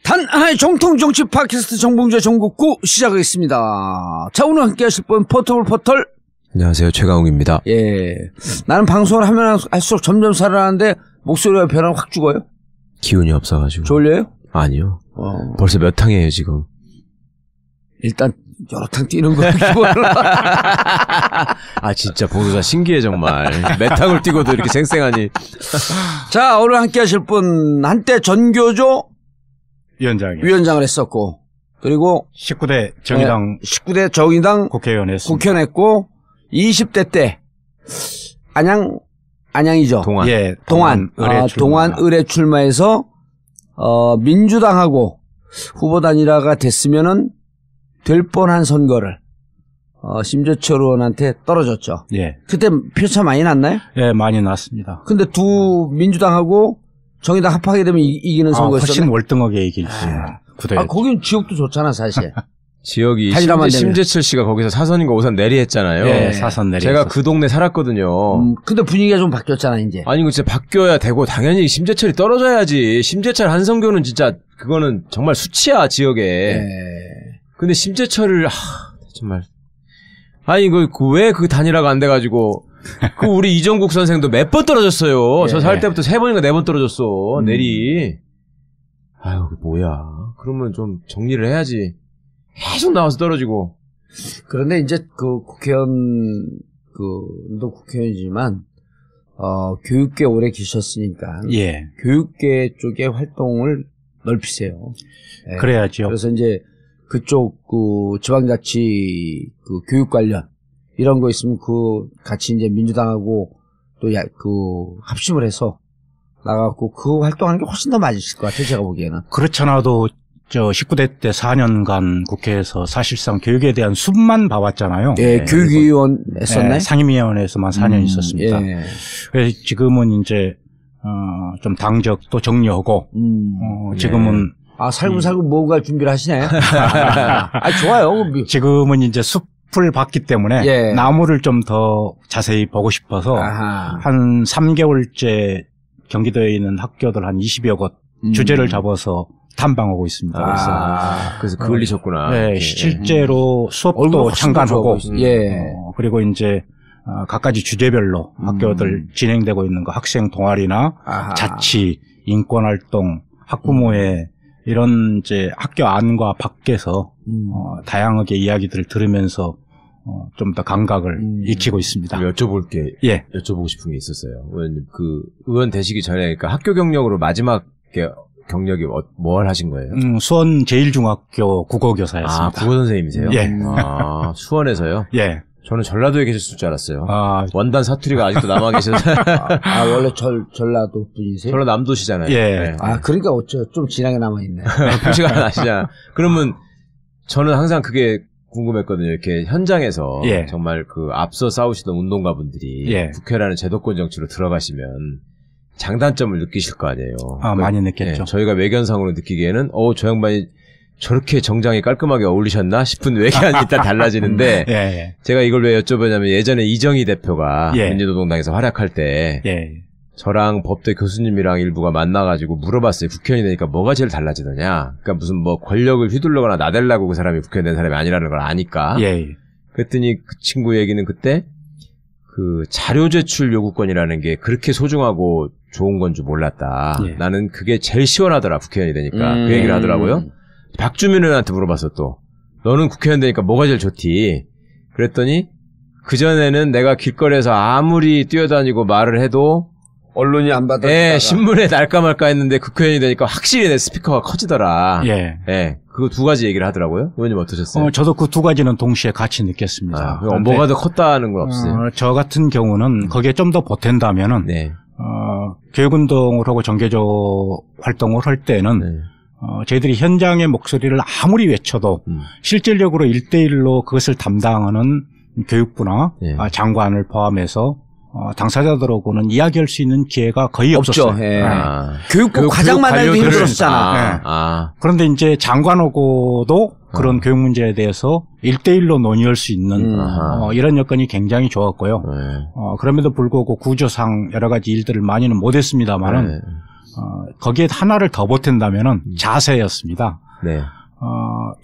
단 하나의 정통 정치 팟캐스트 정봉재 정국구 시작하겠습니다. 자, 오늘 함께 하실 분 포털 안녕하세요, 최강욱입니다. 예, 나는 방송을 하면 할수록 점점 살아나는데 목소리가 변화가 확 죽어요. 기운이 없어가지고. 졸려요? 아니요. 벌써 몇 탕이에요 지금? 일단 여러 탕 뛰는 거 기본으로. 아, 진짜 보도자 신기해 정말. 몇 탕을 뛰고도 이렇게 생생하니. 자, 오늘 함께 하실 분 한때 전교조 위원장을 했었고, 그리고 19대 정의당 19대 정의당 국회의원 했고 20대 때 안양이죠. 동안. 예, 동안 의뢰 출마해서 민주당하고 후보 단일화가 됐으면은 될 뻔한 선거를 심재철 의원한테 떨어졌죠. 예. 그때 표차 많이 났나요? 예, 많이 났습니다. 근데 두 민주당하고 정의당 합하게 되면 이기는 선거였어요. 훨씬 월등하게 이겼습니다. 거긴 지역도 좋잖아, 사실. 지역이 심재철 씨가 거기서 사선인가 5선 내리했잖아요. 예, 사선 내리. 제가 그 동네 살았거든요. 근데 분위기가 좀 바뀌었잖아, 이제. 아니, 이거 진짜 바뀌어야 되고 당연히 심재철이 떨어져야지. 심재철 한성교는 진짜 그거는 정말 수치야, 지역에. 예. 근데 심재철을 정말 아니 왜 그 단일화가 안 돼가지고 그 우리 이정국 선생도 몇 번 떨어졌어요. 예. 저 살 때부터 3번인가 4번 떨어졌어. 내리. 아유, 뭐야. 그러면 좀 정리를 해야지. 계속 나와서 떨어지고. 그런데 이제 너 국회의원이지만 교육계 오래 계셨으니까. 예. 교육계 쪽의 활동을 넓히세요. 예. 그래야죠. 그래서 이제 그쪽 지방자치 교육 관련 이런 거 있으면 같이 이제 민주당하고 또 합심을 해서 나가고 그 활동하는 게 훨씬 더 맞으실 것 같아요, 제가 보기에는. 그렇잖아도 19대 때 4년간 국회에서 사실상 교육에 대한 숲만 봐왔잖아요. 예, 네. 교육위원 했었나요? 상임위원회에서만 4년 있었습니다. 예. 그래서 지금은 이제 좀 당적도 정리하고 지금은 살금살금 뭔가 준비를 하시나요? 좋아요. 지금은 이제 숲을 봤기 때문에 예. 나무를 좀 더 자세히 보고 싶어서 한 3개월째 경기도에 있는 학교들 한 20여 곳 주제를 잡아서 탐방하고 있습니다. 그래서 그을리셨구나. 네, 실제로 수업도 참관하고, 그리고 이제 각가지 주제별로 학교들 진행되고 있는 거 학생 동아리나 자치, 인권활동, 학부모회 이런 이제 학교 안과 밖에서 다양하게 이야기들을 들으면서 좀 더 감각을 익히고 있습니다. 여쭤보고 싶은 게 있었어요. 의원님, 의원 되시기 전에, 그러니까 학교 경력으로 마지막 경력이 뭘 하신 거예요? 수원 제1중학교 국어교사였습니다. 국어 선생님이세요? 예. 수원에서요? 예. 저는 전라도에 계셨을 줄 알았어요. 원단 사투리가 아직도 남아 계셔서. 원래 전라도 분이세요? 전라남도시잖아요. 예. 네. 그러니까 좀 진하게 남아있네. 표시가 나시잖아. 그러면 저는 항상 그게 궁금했거든요. 이렇게 현장에서 정말 앞서 싸우시던 운동가분들이 국회라는 제도권 정치로 들어가시면 장단점을 느끼실 거 아니에요. 많이 느꼈죠. 저희가 외견상으로 느끼기에는 저 양반이 저렇게 정장이 깔끔하게 어울리셨나 싶은 외견이 일단 달라지는데 제가 이걸 왜 여쭤보냐면 예전에 이정희 대표가 민주노동당에서 활약할 때 저랑 법대 교수님이랑 일부가 만나가지고 물어봤어요. 국회의원이 되니까 뭐가 제일 달라지느냐. 그러니까 무슨 권력을 휘둘러거나 나대려고 그 사람이 국회의원 된 사람이 아니라는 걸 아니까. 그랬더니 그 친구 얘기는 그때 자료 제출 요구권이라는 게 그렇게 소중하고 좋은 건 줄 몰랐다. 나는 그게 제일 시원하더라, 국회의원이 되니까. 그 얘기를 하더라고요. 박주민 의원한테 물어봤어, 또. 너는 국회의원 되니까 뭐가 제일 좋디? 그랬더니, 그전에는 내가 길거리에서 아무리 뛰어다니고 말을 해도, 언론이 안 받아주다가. 신문에 날까 말까 했는데 국회의원이 되니까 확실히 내 스피커가 커지더라. 그거 두 가지 얘기를 하더라고요. 의원님 어떠셨어요? 저도 그 두 가지는 동시에 같이 느꼈습니다. 뭐가 더 컸다는 건 없어요? 저 같은 경우는 거기에 좀 더 보탠다면은, 교육운동을 하고 정계조 활동을 할 때는, 저희들이 현장의 목소리를 아무리 외쳐도 실질적으로 1대1로 그것을 담당하는 교육부나 장관을 포함해서 당사자들하고는 이야기할 수 있는 기회가 거의 없었어요. 예. 교육부 과장만 해도 힘들었잖아. 그런데 이제 장관하고도 그런 교육 문제에 대해서 1대1로 논의할 수 있는 이런 여건이 굉장히 좋았고요. 그럼에도 불구하고 구조상 여러 가지 일들을 많이는 못했습니다만은 거기에 하나를 더 보탠다면은 자세였습니다. 네.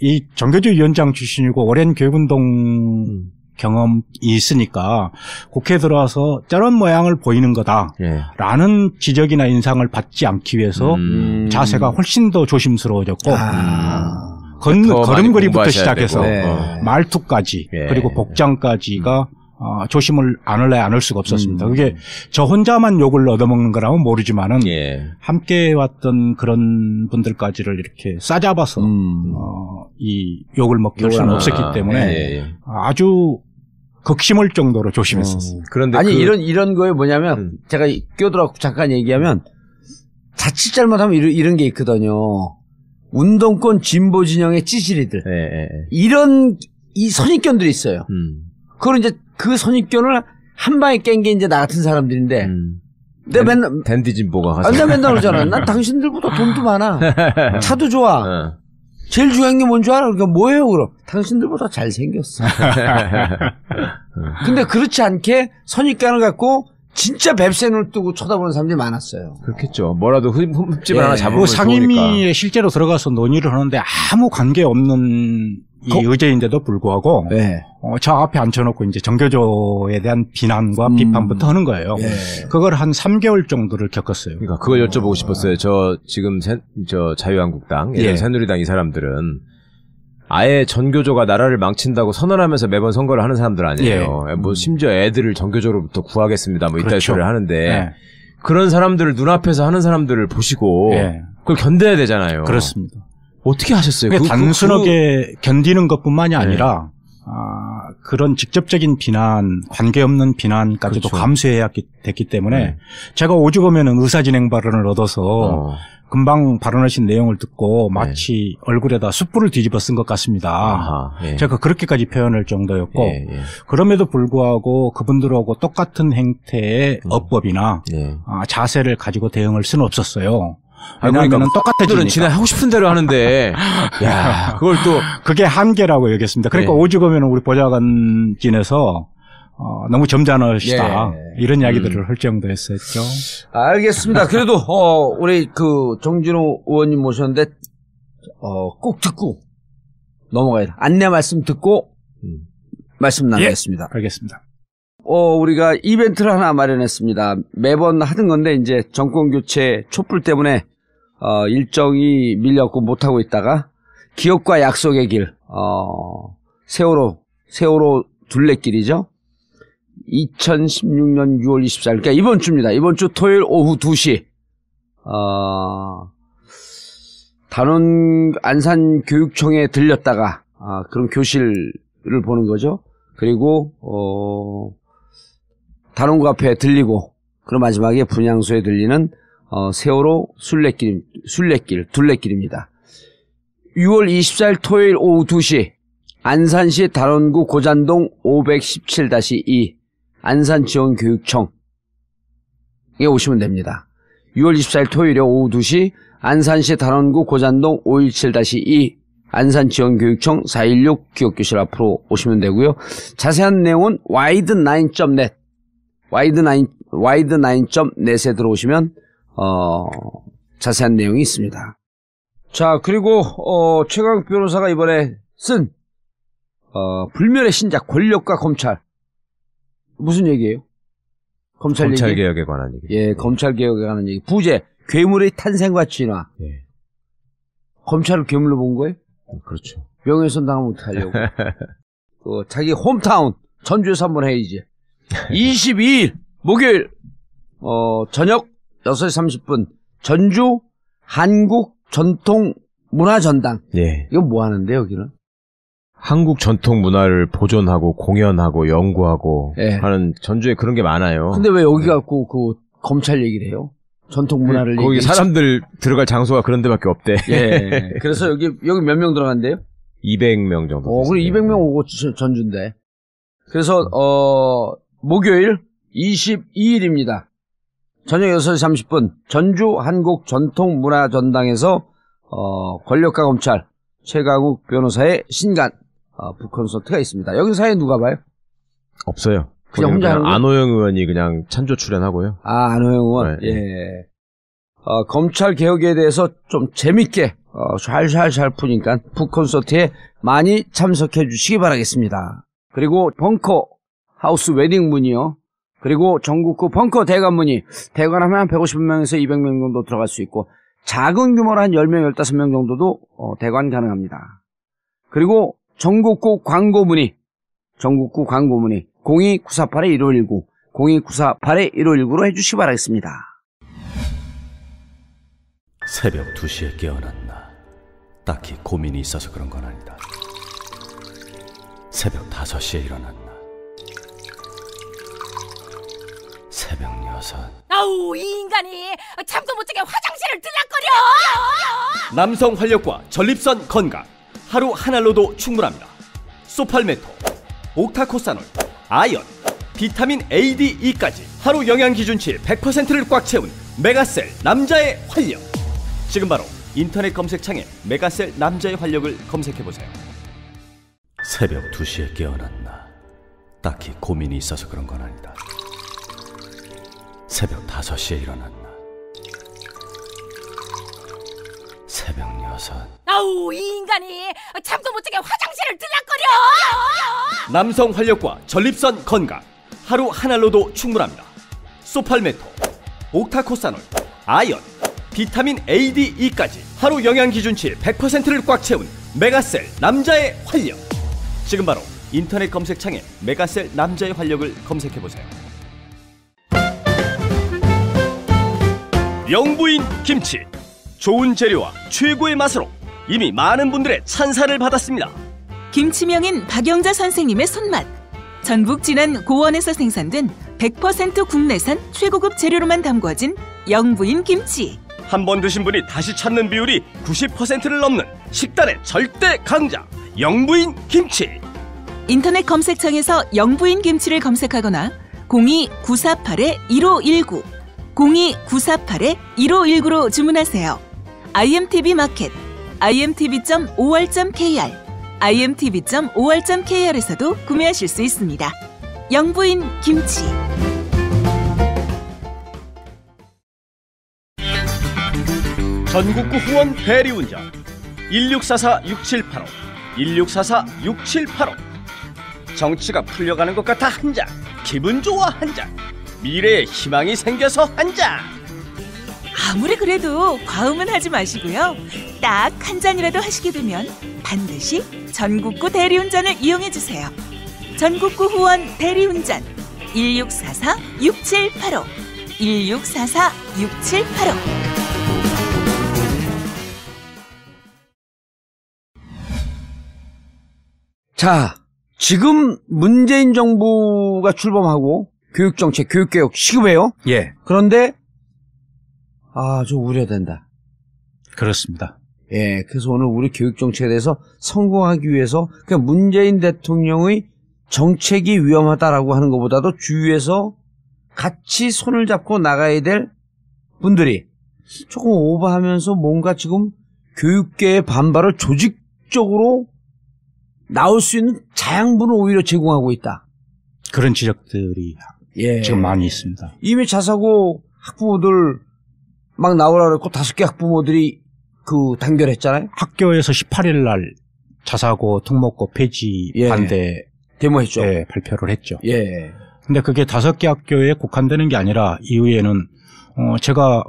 이 정교조 위원장 출신이고 오랜 교육운동 경험이 있으니까 국회에 들어와서 저런 모양을 보이는 거다라는 지적이나 인상을 받지 않기 위해서 자세가 훨씬 더 조심스러워졌고 걸음걸이부터 시작해서 말투까지 그리고 복장까지가 조심을 안 할 수가 없었습니다. 그게 저 혼자만 욕을 얻어먹는 거라면 모르지만은 함께 왔던 그런 분들까지를 이렇게 싸잡아서 이 욕을 먹게 할 수는 없었기 때문에 아주 극심할 정도로 조심했었어요. 그런데 아니 이런 거에 뭐냐면 제가 끼어들어서 잠깐 얘기하면 자칫 잘못하면 이런 게 있거든요. 운동권 진보 진영의 찌질이들 이런 이 선입견들이 있어요. 그걸 이제 그 선입견을 한 방에 깬 게 이제 나 같은 사람들인데 내가 맨날 댄디 진보가 가서 내가 맨날 그러잖아. 난 당신들보다 돈도 많아. 차도 좋아. 제일 중요한 게 뭔 줄 알아? 그러니까 뭐예요, 그럼? 당신들보다 잘생겼어. 근데 그렇지 않게 선입견을 갖고 진짜 뱁새 눈을 뜨고 쳐다보는 사람들이 많았어요. 그렇겠죠. 뭐라도 흠집을 하나 잡으면 상임위에 실제로 들어가서 논의를 하는데 아무 관계없는 이 의제인데도 불구하고 저 앞에 앉혀놓고 이제 정교조에 대한 비난과 비판부터 하는 거예요. 그걸 한 3개월 정도를 겪었어요. 그러니까 그걸 여쭤보고 싶었어요. 저 지금 저 자유한국당, 새누리당 이 사람들은 아예 전교조가 나라를 망친다고 선언하면서 매번 선거를 하는 사람들 아니에요. 뭐 심지어 애들을 전교조로부터 구하겠습니다. 뭐 이따위 소리를 하는데 그런 사람들을 눈앞에서 하는 사람들을 보시고 그걸 견뎌야 되잖아요. 그렇습니다. 어떻게 하셨어요? 단순하게 견디는 것뿐만이 아니라 그런 직접적인 비난, 관계없는 비난까지도 감수해야 됐기 때문에 제가 오죽하면 의사진행 발언을 얻어서 금방 발언하신 내용을 듣고 마치 얼굴에다 숯불을 뒤집어 쓴 것 같습니다. 제가 그렇게까지 표현할 정도였고 그럼에도 불구하고 그분들하고 똑같은 행태의 어법이나 자세를 가지고 대응할 수는 없었어요. 왜냐하면 똑같아지니까. 지네 하고 싶은 대로 하는데, 야, 그걸 또 그게 한계라고 여겼습니다. 그러니까 오죽하면 우리 보좌관진에서 너무 점잖으시다 이런 이야기들을 할 정도였었죠. 알겠습니다. 그래도 우리 그 정진호 의원님 모셨는데 꼭 듣고 넘어가야 돼. 안내 말씀 듣고 말씀 나누겠습니다. 알겠습니다. 우리가 이벤트를 하나 마련했습니다. 매번 하던 건데 이제 정권 교체 촛불 때문에 일정이 밀렸고 못 하고 있다가 기업과 약속의 길 세월호 둘레길이죠. 2016년 6월 24일 그러니까 이번 주입니다. 이번 주 토요일 오후 2시 단원 안산교육청에 들렸다가 그런 교실을 보는 거죠. 그리고 단원고 앞에 들리고 그리고 마지막에 분향소에 들리는 세월호 둘레길입니다. 6월 24일 토요일 오후 2시 안산시 단원구 고잔동 517-2 안산지원교육청에 오시면 됩니다. 6월 24일 토요일에 오후 2시 안산시 단원구 고잔동 517-2 안산지원교육청 416 기업교실 앞으로 오시면 되고요. 자세한 내용은 wide9.net wide9.net에 들어오시면 자세한 내용이 있습니다. 자, 그리고 최강욱 변호사가 이번에 쓴 불멸의 신작 권력과 검찰 무슨 얘기예요? 검찰 개혁에 관한 얘기. 예, 검찰 개혁에 관한 얘기. 부제 괴물의 탄생과 진화. 검찰을 괴물로 본 거예요? 그렇죠. 명예훼손 당하면 어떡하려고. 자기 홈타운 전주에서 한번 해야지. 22일 목요일 저녁 6시 30분 전주 한국 전통 문화 전당. 이건 뭐 하는데 여기는? 한국 전통 문화를 보존하고 공연하고 연구하고 하는 전주에 그런 게 많아요. 근데 왜 여기 갖고 그 검찰 얘기를 해요? 전통 문화를 거기 사람들 들어갈 장소가 그런 데밖에 없대. 그래서 여기 몇 명 들어간대요? 200명 정도. 그리고 200명 오고 전주인데. 그래서 목요일 22일입니다. 저녁 6시 30분 전주 한국전통문화전당에서 권력과 검찰 최강욱 변호사의 신간 북콘서트가 있습니다. 여기 사회 누가 봐요? 없어요. 그냥 혼자 하는 안호영 의원이 그냥 찬조 출연하고요. 안호영 의원. 네. 예. 검찰 개혁에 대해서 좀 재밌게 샬샬샬 푸니까 북콘서트에 많이 참석해 주시기 바라겠습니다. 그리고 벙커 하우스 웨딩문이요. 그리고 전국구 벙커 대관문이 대관하면 한 150명에서 200명 정도 들어갈 수 있고 작은 규모로 한 10명, 15명 정도도 대관 가능합니다. 그리고 전국구 광고문의 02-948-1519 02-948-1519로 해주시기 바라겠습니다. 새벽 2시에 깨어났나. 딱히 고민이 있어서 그런 건 아니다. 새벽 5시에 일어났나. 새벽 6. 아우, 이 인간이 잠도 못 자게 화장실을 들락거려. 남성 활력과 전립선 건강 하루 한 알로도 충분합니다. 소팔메토, 옥타코사놀, 아연, 비타민 A, D, E까지 하루 영양 기준치 100%를 꽉 채운 메가셀 남자의 활력. 지금 바로 인터넷 검색창에 메가셀 남자의 활력을 검색해보세요. 새벽 2시에 깨어났나. 딱히 고민이 있어서 그런 건 아니다. 새벽 5시에 일어났나. 새벽 6. 아우, 이 인간이 잠도 못 자게 화장실을 들락거려. 남성 활력과 전립선 건강 하루 한 알로도 충분합니다. 소팔메토, 옥타코사놀, 아연, 비타민 A, D, E까지 하루 영양 기준치 100%를 꽉 채운 메가셀 남자의 활력. 지금 바로 인터넷 검색창에 메가셀 남자의 활력을 검색해보세요. 영부인 김치, 좋은 재료와 최고의 맛으로 이미 많은 분들의 찬사를 받았습니다. 김치명인 박영자 선생님의 손맛. 전북 진안 고원에서 생산된 100% 국내산 최고급 재료로만 담궈진 영부인 김치. 한 번 드신 분이 다시 찾는 비율이 90%를 넘는 식단의 절대 강자 영부인 김치. 인터넷 검색창에서 영부인 김치를 검색하거나 02-948-1519 02-948-1519로 주문하세요. IMTV 마켓, imtv.or.kr, imtv.or.kr에서도 구매하실 수 있습니다. 영부인 김치. 전국구 후원 대리운전 1644-6785 1644-6785. 정치가 풀려가는 것 같아 한 잔, 기분 좋아 한 잔, 미래에 희망이 생겨서 한 잔. 아무리 그래도 과음은 하지 마시고요. 딱 한 잔이라도 하시게 되면 반드시 전국구 대리운전을 이용해주세요. 전국구 후원 대리운전 1644-6785 1644-6785. 자, 지금 문재인 정부가 출범하고 교육정책, 교육개혁 시급해요. 예. 그런데 좀 우려된다. 그렇습니다. 예, 그래서 오늘 우리 교육정책에 대해서 성공하기 위해서 그냥 문재인 대통령의 정책이 위험하다라고 하는 것보다도 주위에서 같이 손을 잡고 나가야 될 분들이 조금 오버하면서 뭔가 지금 교육계의 반발을 조직적으로 나올 수 있는 자양분을 오히려 제공하고 있다. 그런 지적들이 지금 많이 있습니다. 이미 자사고 학부모들 막 나오라 그랬고 5개 학부모들이 단결했잖아요. 학교에서 18일 날 자사고 특목고 폐지 반대 데모했죠. 발표를 했죠. 예. 근데 그게 5개 학교에 국한되는 게 아니라 이후에는 제가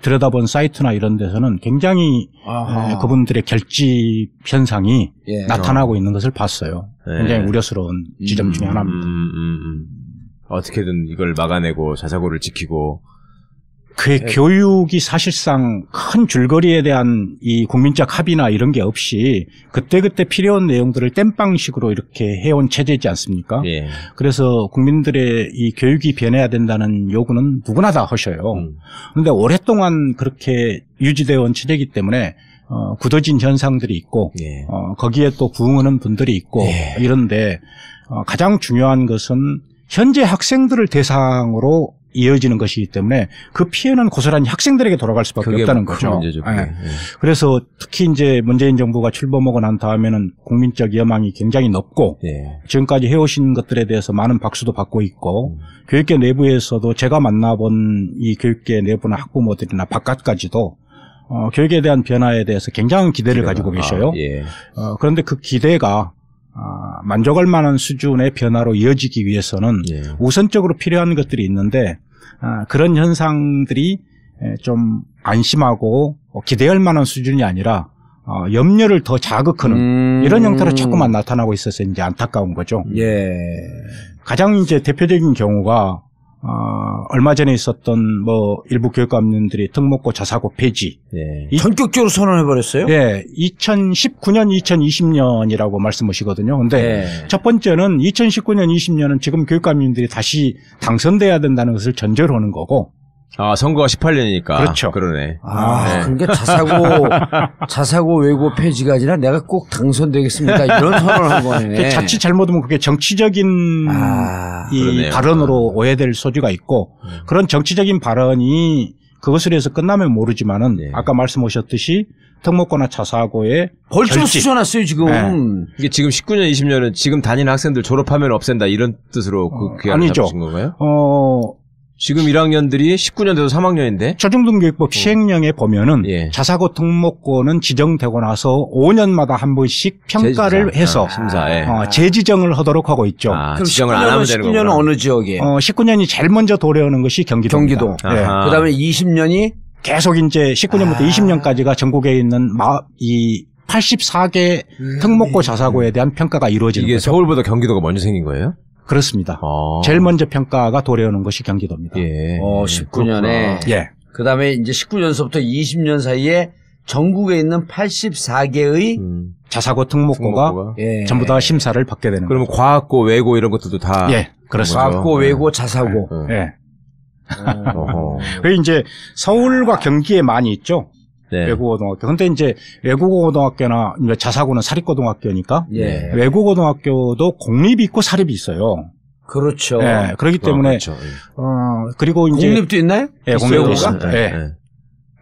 들여다본 사이트나 이런 데서는 굉장히 그분들의 결집 현상이 나타나고 있는 것을 봤어요. 굉장히 우려스러운 지점 중에 하나입니다. 어떻게든 이걸 막아내고 자사고를 지키고. 교육이 사실상 큰 줄거리에 대한 이 국민적 합의나 이런 게 없이 그때그때 필요한 내용들을 땜빵식으로 이렇게 해온 체제이지 않습니까? 예. 그래서 국민들의 이 교육이 변해야 된다는 요구는 누구나 다 하셔요. 그런데 오랫동안 그렇게 유지되어 온 체제이기 때문에 굳어진 현상들이 있고 거기에 또 부응하는 분들이 있고 이런데 가장 중요한 것은 현재 학생들을 대상으로 이어지는 것이기 때문에 그 피해는 고스란히 학생들에게 돌아갈 수밖에 없다는 거죠. 문제죠, 네. 그래서 특히 이제 문재인 정부가 출범하고 난 다음에는 국민적 여망이 굉장히 높고 지금까지 해오신 것들에 대해서 많은 박수도 받고 있고 교육계 내부에서도 제가 만나본 이 교육계 내부나 학부모들이나 바깥까지도 교육에 대한 변화에 대해서 굉장한 기대를 가지고 계셔요. 그런데 그 기대가 만족할 만한 수준의 변화로 이어지기 위해서는 우선적으로 필요한 것들이 있는데 그런 현상들이 좀 안심하고 기대할 만한 수준이 아니라 염려를 더 자극하는 이런 형태로 자꾸만 나타나고 있어서 이제 안타까운 거죠. 가장 이제 대표적인 경우가 얼마 전에 있었던 뭐 일부 교육감님들이 특목고 자사고 폐지. 전격적으로 선언해버렸어요? 2019년, 2020년이라고 말씀하시거든요. 근데 첫 번째는 2019년, 20년은 지금 교육감님들이 다시 당선돼야 된다는 것을 전제로 하는 거고. 선거가 18년이니까. 그렇죠. 그러네. 그러니까 자사고 외고 폐지가 아니라 내가 꼭 당선되겠습니다. 이런 선언을 한 거네. 자칫 잘못하면 그게 정치적인 이 발언으로 오해될 소지가 있고 그런 정치적인 발언이 그것을 해서 끝나면 모르지만은 아까 말씀하셨듯이 특목고나 자사고에 벌써 쑤셔놨어요 지금. 이게 지금 19년, 20년은 지금 다니는 학생들 졸업하면 없앤다 이런 뜻으로 그 기한을 잡으신 건가요? 지금 1학년들이 19년 돼도 3학년인데? 초중등교육법 시행령에 보면은 자사고 특목고는 지정되고 나서 5년마다 한 번씩 평가를 해서 심사에 재지정을 하도록 하고 있죠. 그럼 지정을 안 하면 되는 거구나. 19년은 어느 지역이에요? 19년이 제일 먼저 도래하는 것이 경기도입니다. 그다음에 20년이 계속 이제 19년부터 20년까지가 전국에 있는 이 84개 특목고 자사고에 대한 평가가 이루어지는 이게 거죠. 서울보다 경기도가 먼저 생긴 거예요? 그렇습니다. 제일 먼저 평가가 도래하는 것이 경기도입니다. 19년에. 그 다음에 이제 19년서부터 20년 사이에 전국에 있는 84개의 자사고 특목고가 전부 다 심사를 받게 되는 그러면 거죠. 과학고, 외고 이런 것들도 다. 그렇습니다. 과학고, 외고, 자사고. 그리고 이제 서울과 경기에 많이 있죠. 외국고등학교. 근데 이제 외국고등학교나 자사고는 사립고등학교니까 외국고등학교도 공립이 있고 사립이 있어요. 그렇죠. 그렇기 때문에 그렇죠. 그리고 이제 공립도 있나요? 공립도 있습니다.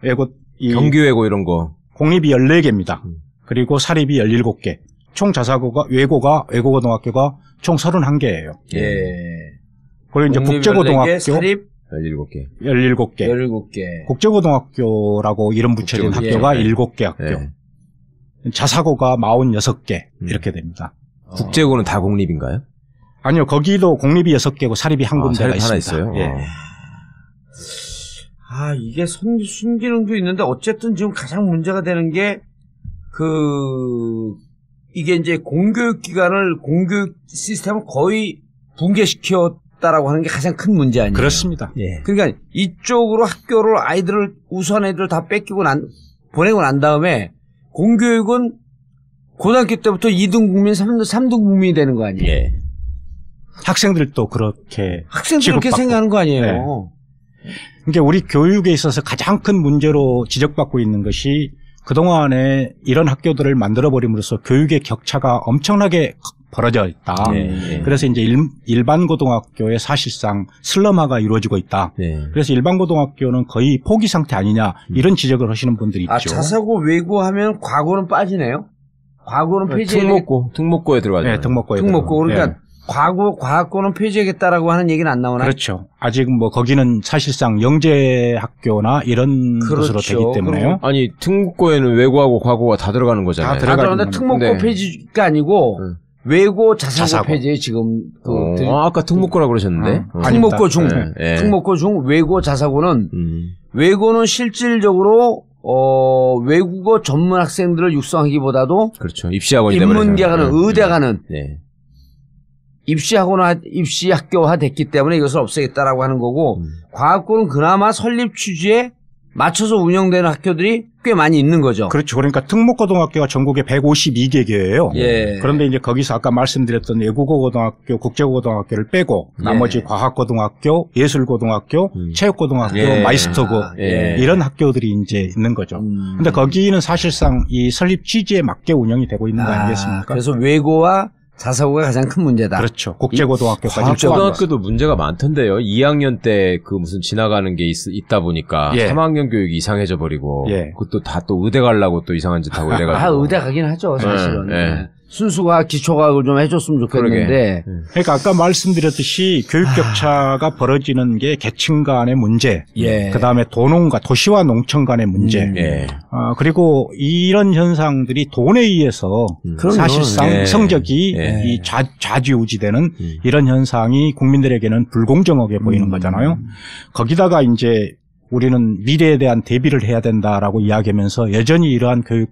외고 경기외고 이런 거. 공립이 14개입니다. 그리고 사립이 17개. 총 자사고가 외국고등학교가 총 31개예요. 그리고 이제 국제고등학교 사립 17개. 국제고등학교라고 이름 붙여진 학교가 7개 학교. 자사고가 46개 이렇게 됩니다. 국제고는 다 공립인가요? 아니요. 거기도 공립이 6개고 사립이 한 군데가 있습니다. 하나 있어요? 이게 순기능도 있는데 어쨌든 지금 가장 문제가 되는 게 이게 이제 공교육 시스템을 거의 붕괴시켰다라고 하는 게 가장 큰 문제 아니에요? 그렇습니다. 그러니까 이쪽으로 학교를 우선 애들 다 뺏기고 보내고 난 다음에 공교육은 고등학교 때부터 2등 국민, 3등 국민이 되는 거 아니에요? 학생들도 그렇게 생각하는 거 아니에요? 그러니까 우리 교육에 있어서 가장 큰 문제로 지적받고 있는 것이 그동안에 이런 학교들을 만들어버림으로써 교육의 격차가 엄청나게 벌어져 있다. 그래서 이제 일반 고등학교에 사실상 슬럼화가 이루어지고 있다. 그래서 일반 고등학교는 거의 포기 상태 아니냐 이런 지적을 하시는 분들이 있죠. 자사고 외고 하면 과고는 빠지네요. 과고는 폐지해. 특목고에 들어가죠. 특목고. 그러니까 과학고는 폐지하겠다라고 하는 얘기는 안 나오나요? 그렇죠. 아직 뭐 거기는 사실상 영재 학교나 이런 것으로 되기 때문에요. 아니 특목고에는 외고하고 과고가 다 들어가는 거잖아요. 다 들어가는데 특목고 폐지가 아니고 외고 자사고 폐지에 지금 아까 특목고라고 그러셨는데. 특목고 중 외고 자사고는 외고는 실질적으로 외국어 전문 학생들을 육성하기보다도 그렇죠. 입시학원이 인문계 가는 의대 가는 입시학교화 됐기 때문에 이것을 없애겠다라고 하는 거고 과학고는 그나마 설립 취지에 맞춰서 운영되는 학교들이 꽤 많이 있는 거죠. 그렇죠. 그러니까 특목고등학교가 전국에 152개예요. 그런데 이제 거기서 아까 말씀드렸던 외국어고등학교, 국제고등학교를 빼고 나머지 과학고등학교, 예술고등학교, 체육고등학교, 마이스터고 이런 학교들이 이제 있는 거죠. 근데 거기는 사실상 이 설립 취지에 맞게 운영이 되고 있는 거 아니겠습니까? 그래서 외고와 자사고가 가장 큰 문제다. 그렇죠. 국제고등학교까지. 고등학교도 문제가 많던데요. 2학년 때 그 무슨 지나가는 게 있다 보니까 3학년 교육이 이상해져 버리고 그것도 다 또 의대 가려고 또 이상한 짓 하고 이래가지고. 의대 가긴 하죠, 사실은. 순수과 기초과학을 좀 해줬으면 좋겠는데. 그러니까 아까 말씀드렸듯이 교육 격차가 벌어지는 게 계층 간의 문제, 그다음에 도농과 도시와 농촌 간의 문제, 그리고 이런 현상들이 돈에 의해서 사실상 성적이 이 좌지우지되는 이런 현상이 국민들에게는 불공정하게 보이는 거잖아요. 거기다가 이제 우리는 미래에 대한 대비를 해야 된다라고 이야기하면서 여전히 이러한 교육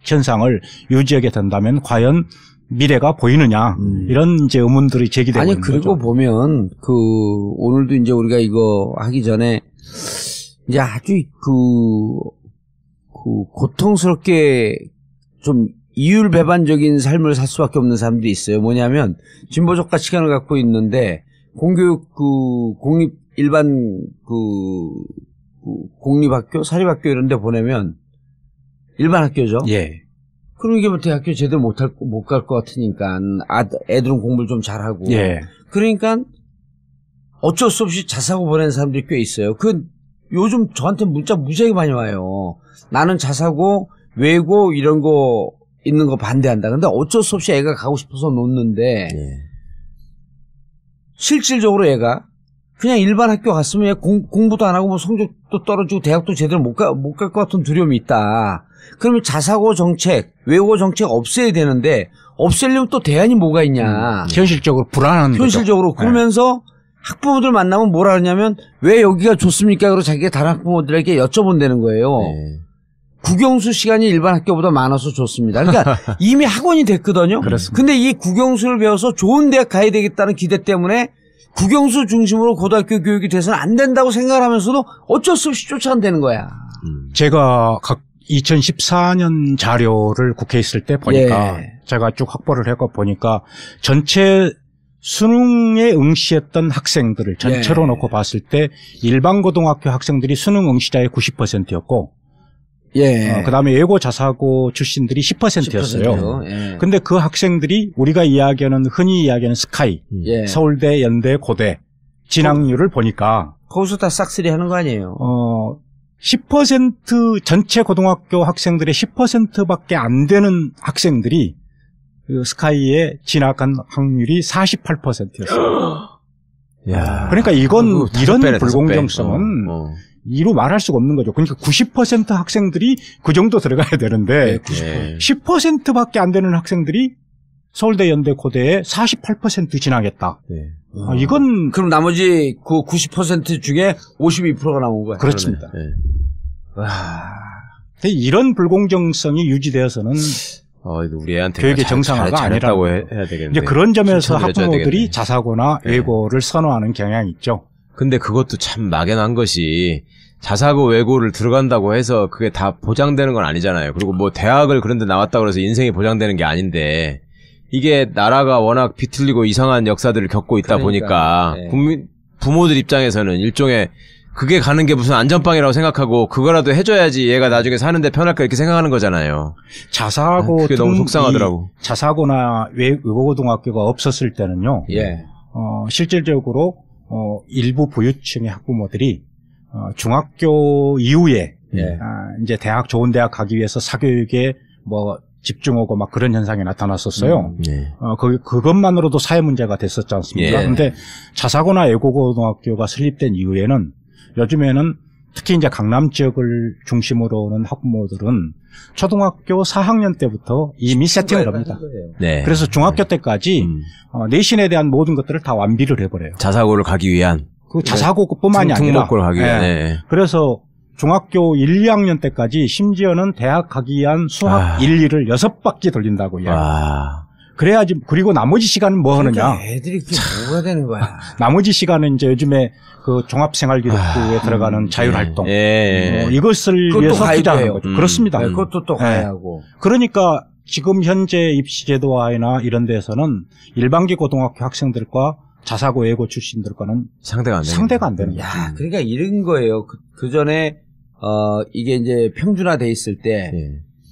현상을 유지하게 된다면 과연 미래가 보이느냐 이런 이제 의문들이 제기되고 있는 거죠. 그리고 보면 오늘도 이제 우리가 이거 하기 전에 이제 아주 고통스럽게 좀 이율배반적인 삶을 살 수밖에 없는 사람들이 있어요. 뭐냐면 진보적 가치관을 갖고 있는데 공교육 일반 공립학교, 사립학교 이런 데 보내면 일반 학교죠. 그럼 이게 뭐 대학교 제대로 못 갈 것 같으니까 애들은 공부를 좀 잘하고. 그러니까 어쩔 수 없이 자사고 보내는 사람들이 꽤 있어요. 요즘 저한테 문자 무지하게 많이 와요. 나는 자사고, 외고 이런 거 있는 거 반대한다. 근데 어쩔 수 없이 애가 가고 싶어서 놓는데 실질적으로 애가 그냥 일반 학교 갔으면 공부도 안 하고 뭐 성적도 떨어지고 대학도 제대로 못 갈 것 같은 두려움이 있다. 그러면 자사고 정책, 외고 정책 없애야 되는데 없애려면 또 대안이 뭐가 있냐. 현실적으로 불안한 거죠. 현실적으로. 그러면서 학부모들 만나면 뭐라 하냐면 왜 여기가 좋습니까? 그러고 자기가 다른 학부모들에게 여쭤본다는 거예요. 국영수 시간이 일반 학교보다 많아서 좋습니다. 그러니까 이미 학원이 됐거든요. 그렇습니다. 근데 이 국영수를 배워서 좋은 대학 가야 되겠다는 기대 때문에 국영수 중심으로 고등학교 교육이 돼서는 안 된다고 생각하면서도 어쩔 수 없이 쫓아낸다는 거야. 제가 2014년 자료를 국회에 있을 때 보니까 제가 쭉 확보를 해서 보니까 전체 수능에 응시했던 학생들을 전체로 놓고 봤을 때 일반 고등학교 학생들이 수능 응시자의 90%였고 그다음에 외고 자사고 출신들이 10%였어요. 근데 그 학생들이 우리가 흔히 이야기하는 스카이, 서울대, 연대, 고대 진학률을 보니까 거기서 다 싹쓸이 하는 거 아니에요? 10% 전체 고등학교 학생들의 10%밖에 안 되는 학생들이 그 스카이에 진학한 확률이 48%였어요. 그러니까 이건 이런 불공정성은 이루 말할 수가 없는 거죠. 그러니까 90% 학생들이 그 정도 들어가야 되는데 10%밖에 안 되는 학생들이 서울대, 연대, 고대에 48% 진학했다. 이건 그럼 나머지 그 90% 중에 52%가 나온 거야. 그렇습니다. 이런 불공정성이 유지되어서는 우리 애한테 교육의 정상화가 아니라고 해야 되겠는데. 이제 그런 점에서 학부모들이 자사고나 외고를 선호하는 경향이 있죠. 근데 그것도 참 막연한 것이 자사고 외고를 들어간다고 해서 그게 다 보장되는 건 아니잖아요. 그리고 뭐 대학을 그런 데 나왔다고 해서 인생이 보장되는 게 아닌데 이게 나라가 워낙 비틀리고 이상한 역사들을 겪고 있다 보니까 부모들 입장에서는 일종의 그게 가는 게 무슨 안전빵이라고 생각하고 그거라도 해줘야지 얘가 나중에 사는데 편할까 이렇게 생각하는 거잖아요. 자사고 그게 너무 속상하더라고. 자사고나 외고고등학교가 없었을 때는요. 실질적으로 일부 부유층의 학부모들이 중학교 이후에 이제 좋은 대학 가기 위해서 사교육에 뭐 집중하고 막 그런 현상이 나타났었어요. 그것만으로도 사회 문제가 됐었지 않습니까? 근데 자사고나 외고고등학교가 설립된 이후에는 요즘에는 특히 이제 강남 지역을 중심으로 오는 학부모들은 초등학교 4학년 때부터 이미 세팅을 합니다. 그래서 중학교 때까지 내신에 대한 모든 것들을 다 완비를 해버려요. 자사고를 가기 위한. 그 자사고뿐만이 아니라. 특목고를 가기 위한. 그래서 중학교 1, 2학년 때까지 심지어는 대학 가기 위한 수학 1, 2를 6바퀴 돌린다고 이야기합니다. 그래야지. 그리고 나머지 시간은 뭐 하느냐. 애들이 그게 뭐가 되는 거야. 나머지 시간은 이제 요즘에 그 종합생활기록부에 들어가는 자율활동. 이것을 위해서 투자하는 거죠. 그렇습니다. 그것도 또 가야 하고. 그러니까 지금 현재 입시제도화나 이런 데서는 일반기 고등학교 학생들과 자사고 외고 출신들과는 상대가 안 되는 거죠. 그러니까 이런 거예요. 그 전에 이게 이제 평준화돼 있을 때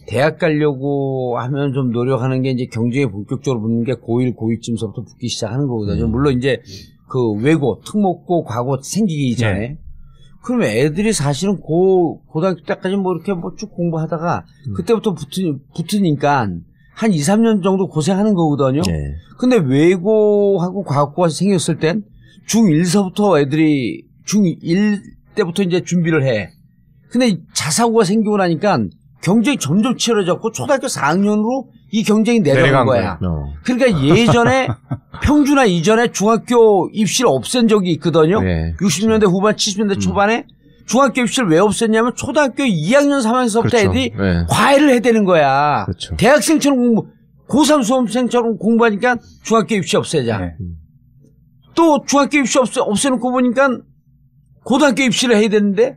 대학 가려고 하면 좀 노력하는 게 이제 경쟁에 본격적으로 붙는 게 고1, 고2쯤서부터 붙기 시작하는 거거든요. 물론 이제 그 외고, 특목고, 과고 생기기 전에. 그러면 애들이 사실은 고등학교 때까지 뭐 이렇게 뭐 쭉 공부하다가 그때부터 붙으니까 한 2, 3년 정도 고생하는 거거든요. 근데 외고하고 과학고가 생겼을 땐 중1서부터 애들이 중1 때부터 이제 준비를 해. 근데 자사고가 생기고 나니까 경쟁이 점점 치열해졌고 초등학교 4학년으로 이 경쟁이 내려간 거야. 그러니까 예전에 평준화 이전에 중학교 입시를 없앤 적이 있거든요. 60년대 후반 70년대 초반에 중학교 입시를 왜 없앴냐면 초등학교 2학년 3학년서부터 그렇죠. 애들이 과외를 해야 되는 거야. 그렇죠. 대학생처럼 고3 수험생처럼 공부하니까 중학교 입시 없애자. 또 중학교 입시 없애놓고 보니까 고등학교 입시를 해야 되는데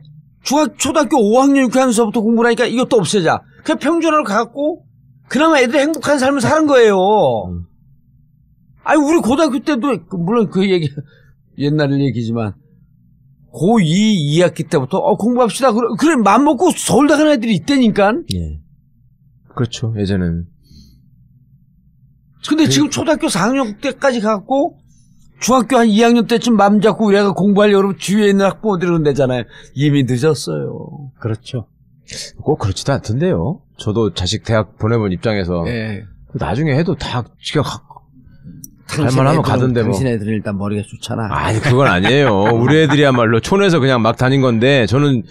초등학교 5학년 6학년서부터 공부를 하니까 이것도 없애자. 그냥 평준화로 가갖고 그나마 애들이 행복한 삶을 사는 거예요. 아니 우리 고등학교 때도 물론 그 얘기 옛날 얘기지만 고2 2학기 때부터 공부합시다. 그래 마음 먹고 서울대 가는 애들이 있다니까. 그렇죠. 예전에는. 근데 지금 초등학교 4학년 때까지 가갖고 중학교 한 2학년 때쯤 마음 잡고 우리가 공부하려고 그러면 주위에 있는 학부모들이 그런다잖아요. 이미 늦었어요. 그렇죠. 꼭 그렇지도 않던데요. 저도 자식 대학 보내본 입장에서 나중에 해도 다 지가 할만하면 가던데 뭐. 당신 애들은 일단 머리가 좋잖아. 아니 그건 아니에요. 우리 애들이야말로 촌에서 그냥 막 다닌 건데 저는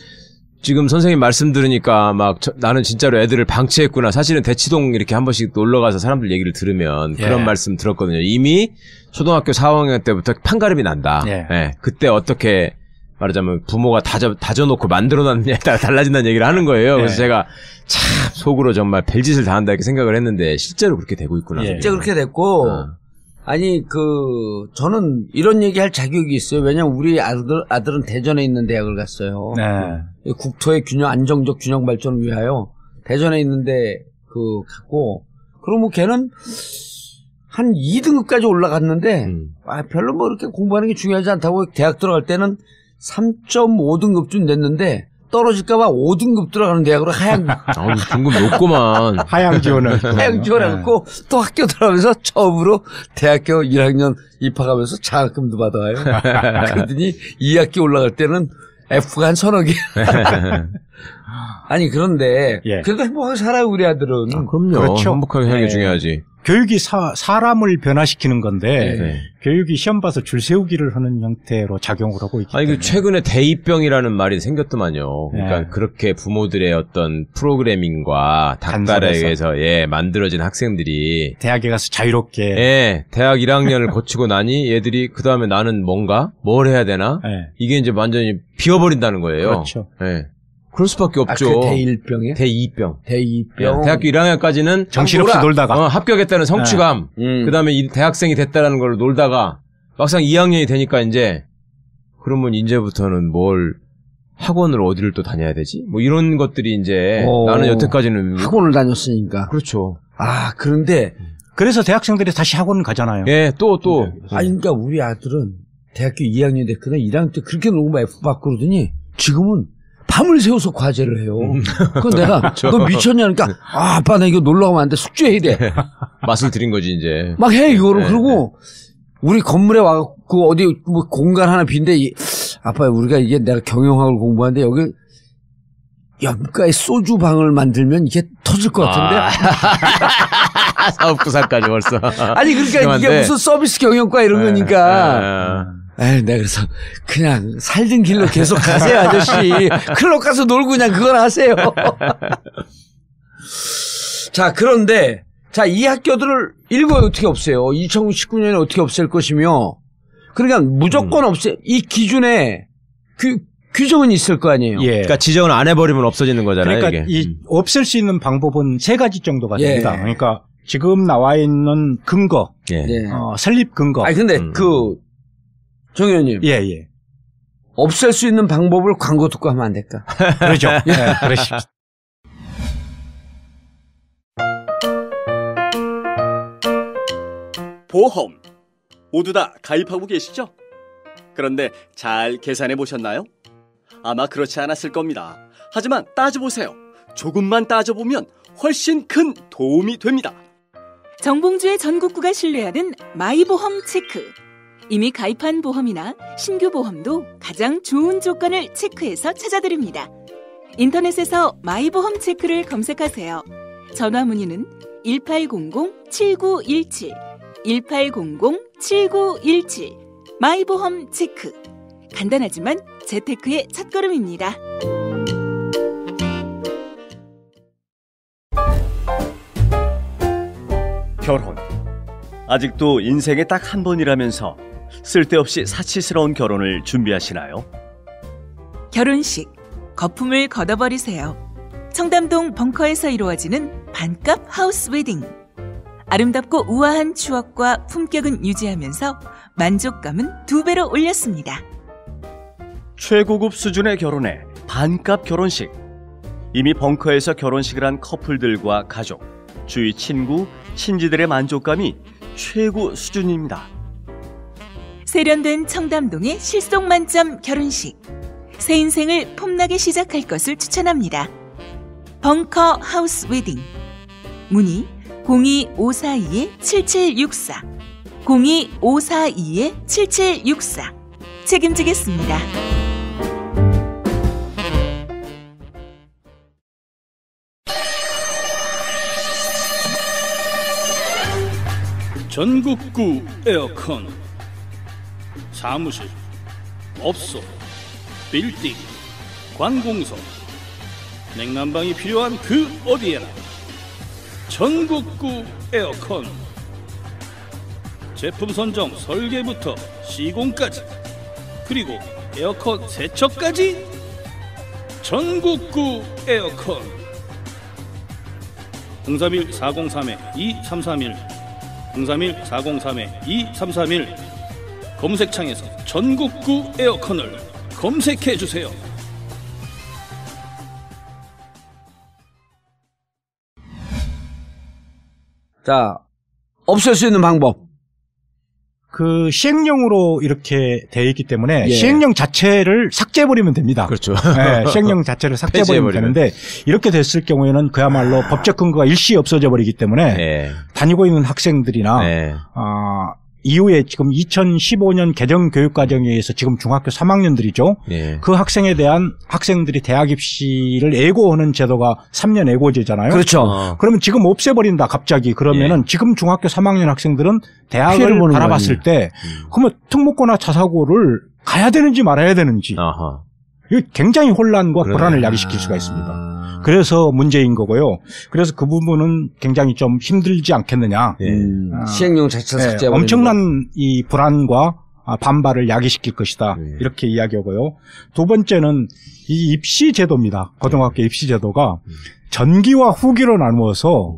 지금 선생님 말씀 들으니까 막 나는 진짜로 애들을 방치했구나. 사실은 대치동 이렇게 한 번씩 놀러가서 사람들 얘기를 들으면 그런 말씀 들었거든요. 이미 초등학교 4학년 때부터 판가름이 난다. 그때 어떻게 말하자면 부모가 다져놓고 만들어놨느냐에 따라 달라진다는 얘기를 하는 거예요. 그래서 제가 참 속으로 정말 별짓을 다 한다 이렇게 생각을 했는데 실제로 그렇게 되고 있구나. 실제 그렇게 됐고 아니 저는 이런 얘기할 자격이 있어요. 왜냐면 우리 아들은 대전에 있는 대학을 갔어요. 국토의 안정적 균형 발전을 위하여 대전에 있는데 갔고 그럼 걔는 한 2등급까지 올라갔는데 별로 뭐 이렇게 공부하는 게 중요하지 않다고 대학 들어갈 때는 3.5등급쯤 됐는데 떨어질까봐 5등급 들어가는 대학으로 등급 높구만. 하향 지원해갖고 또 학교 들어가면서 처음으로 대학교 1학년 입학하면서 장학금도 받아와요. 그러더니 2학기 올라갈 때는 F가 한 서너 개. 아니 그런데 그래도 행복하게 살아요 우리 아들은. 그럼요. 그렇죠. 행복하게 사는 게 중요하지. 교육이 사람을 변화시키는 건데 교육이 시험 봐서 줄 세우기를 하는 형태로 작용을 하고 있기 때문에. 최근에 대입병이라는 말이 생겼더만요. 그러니까 그렇게 부모들의 어떤 프로그래밍과 닥달에 의해서 만들어진 학생들이 대학에 가서 자유롭게 대학 1학년을 거치고 나니 얘들이 그 다음에 나는 뭘 해야 되나 이게 이제 완전히 비워버린다는 거예요. 그렇죠. 그럴 수밖에 없죠. 대일병이에요? 대이병. 대학교 1학년까지는 정신없이 놀다가 합격했다는 성취감. 그다음에 대학생이 됐다라는 걸 놀다가 막상 2학년이 되니까 이제 그러면 이제부터는 학원을 어디를 또 다녀야 되지? 뭐 이런 것들이 이제 나는 여태까지는 학원을 다녔으니까. 그렇죠. 그런데 그래서 대학생들이 다시 학원을 가잖아요. 또. 그러니까 우리 아들은 대학교 2학년 됐거든. 1학년 때 그렇게 놀고 F 받고 그러더니 지금은 밤을 새워서 과제를 해요. 그건 내가 너 미쳤냐니까 아빠 나 이거 놀러 가면 안 돼. 숙제해야 돼. 맛을 들인 거지 이제. 막 해 이거를. 그리고 우리 건물에 와갖고 어디 뭐 공간 하나 빈데 아빠 우리가 이게 내가 경영학을 공부하는데 여기 옆가에 소주방을 만들면 이게 터질 것 같은데. 사업구사까지 벌써. 아니 그러니까 이게 무슨 서비스 경영과 이런 거니까. 내가 그래서 그냥 살던 길로 계속 가세요 아저씨. 클럽 가서 놀고 그냥 그거나 하세요. 자 그런데 이 학교들을 일거에 어떻게 없애요? 2019년에 어떻게 없앨 것이며 그러니까 무조건 이 기준에 규정은 있을 거 아니에요. 그러니까 지정을 안 해버리면 없어지는 거잖아요. 그러니까 이게. 없앨 수 있는 방법은 3가지 정도가 됩니다. 그러니까 지금 나와 있는 근거, 설립 근거. 근데 정 의원님. 없앨 수 있는 방법을 광고 듣고 하면 안 될까? 그렇죠. 그러십시오. 보험 모두 다 가입하고 계시죠? 그런데 잘 계산해 보셨나요? 아마 그렇지 않았을 겁니다. 하지만 따져보세요. 조금만 따져보면 훨씬 큰 도움이 됩니다. 정봉주의 전국구가 신뢰하는 마이보험 체크. 이미 가입한 보험이나 신규 보험도 가장 좋은 조건을 체크해서 찾아드립니다. 인터넷에서 마이보험 체크를 검색하세요. 전화 문의는 1800-7917, 1800-7917. 마이보험 체크. 간단하지만 재테크의 첫걸음입니다. 결혼. 아직도 인생에 딱 한 번이라면서 쓸데없이 사치스러운 결혼을 준비하시나요? 결혼식, 거품을 걷어버리세요. 청담동 벙커에서 이루어지는 반값 하우스 웨딩. 아름답고 우아한 추억과 품격은 유지하면서 만족감은 2배로 올렸습니다. 최고급 수준의 결혼에 반값 결혼식. 이미 벙커에서 결혼식을 한 커플들과 가족, 주위 친구, 친지들의 만족감이 최고 수준입니다. 세련된 청담동의 실속 만점 결혼식. 새 인생을 폼나게 시작할 것을 추천합니다. 벙커 하우스 웨딩. 문의 02542-7764, 02542-7764. 책임지겠습니다. 전국구 에어컨. 사무실, 업소, 빌딩, 관공서, 냉난방이 필요한 그 어디에나 전국구 에어컨. 제품 선정, 설계부터 시공까지, 그리고 에어컨 세척까지 전국구 에어컨. 031-403-2331, 031-403-2331. 검색창에서 전국구 에어컨을 검색해주세요. 자, 없앨 수 있는 방법. 그 시행령으로 이렇게 돼 있기 때문에 예. 시행령 자체를 삭제해버리면 됩니다. 그렇죠. 네, 시행령 자체를 삭제해버리면 되는데 이렇게 됐을 경우에는 그야말로 법적 근거가 일시 없어져 버리기 때문에 네. 다니고 있는 학생들이나 네. 이후에 지금 2015년 개정 교육과정에 의해서 지금 중학교 3학년들이죠. 예. 그 학생에 대한 학생들이 대학 입시를 예고하는 제도가 3년 예고제잖아요. 그렇죠. 그러면 지금 없애버린다 갑자기 그러면은 지금 중학교 3학년 학생들은 대학을 바라봤을 때 그러면 특목고나 자사고를 가야 되는지 말아야 되는지 아하. 이거 굉장히 혼란과 불안을 야기시킬 수가 있습니다. 그래서 문제인 거고요. 그래서 그 부분은 굉장히 좀 힘들지 않겠느냐. 시행령 자체 삭제. 엄청난 이 불안과 반발을 야기시킬 것이다. 이렇게 이야기하고요. 두 번째는 이 입시 제도입니다. 고등학교 입시 제도가 전기와 후기로 나누어서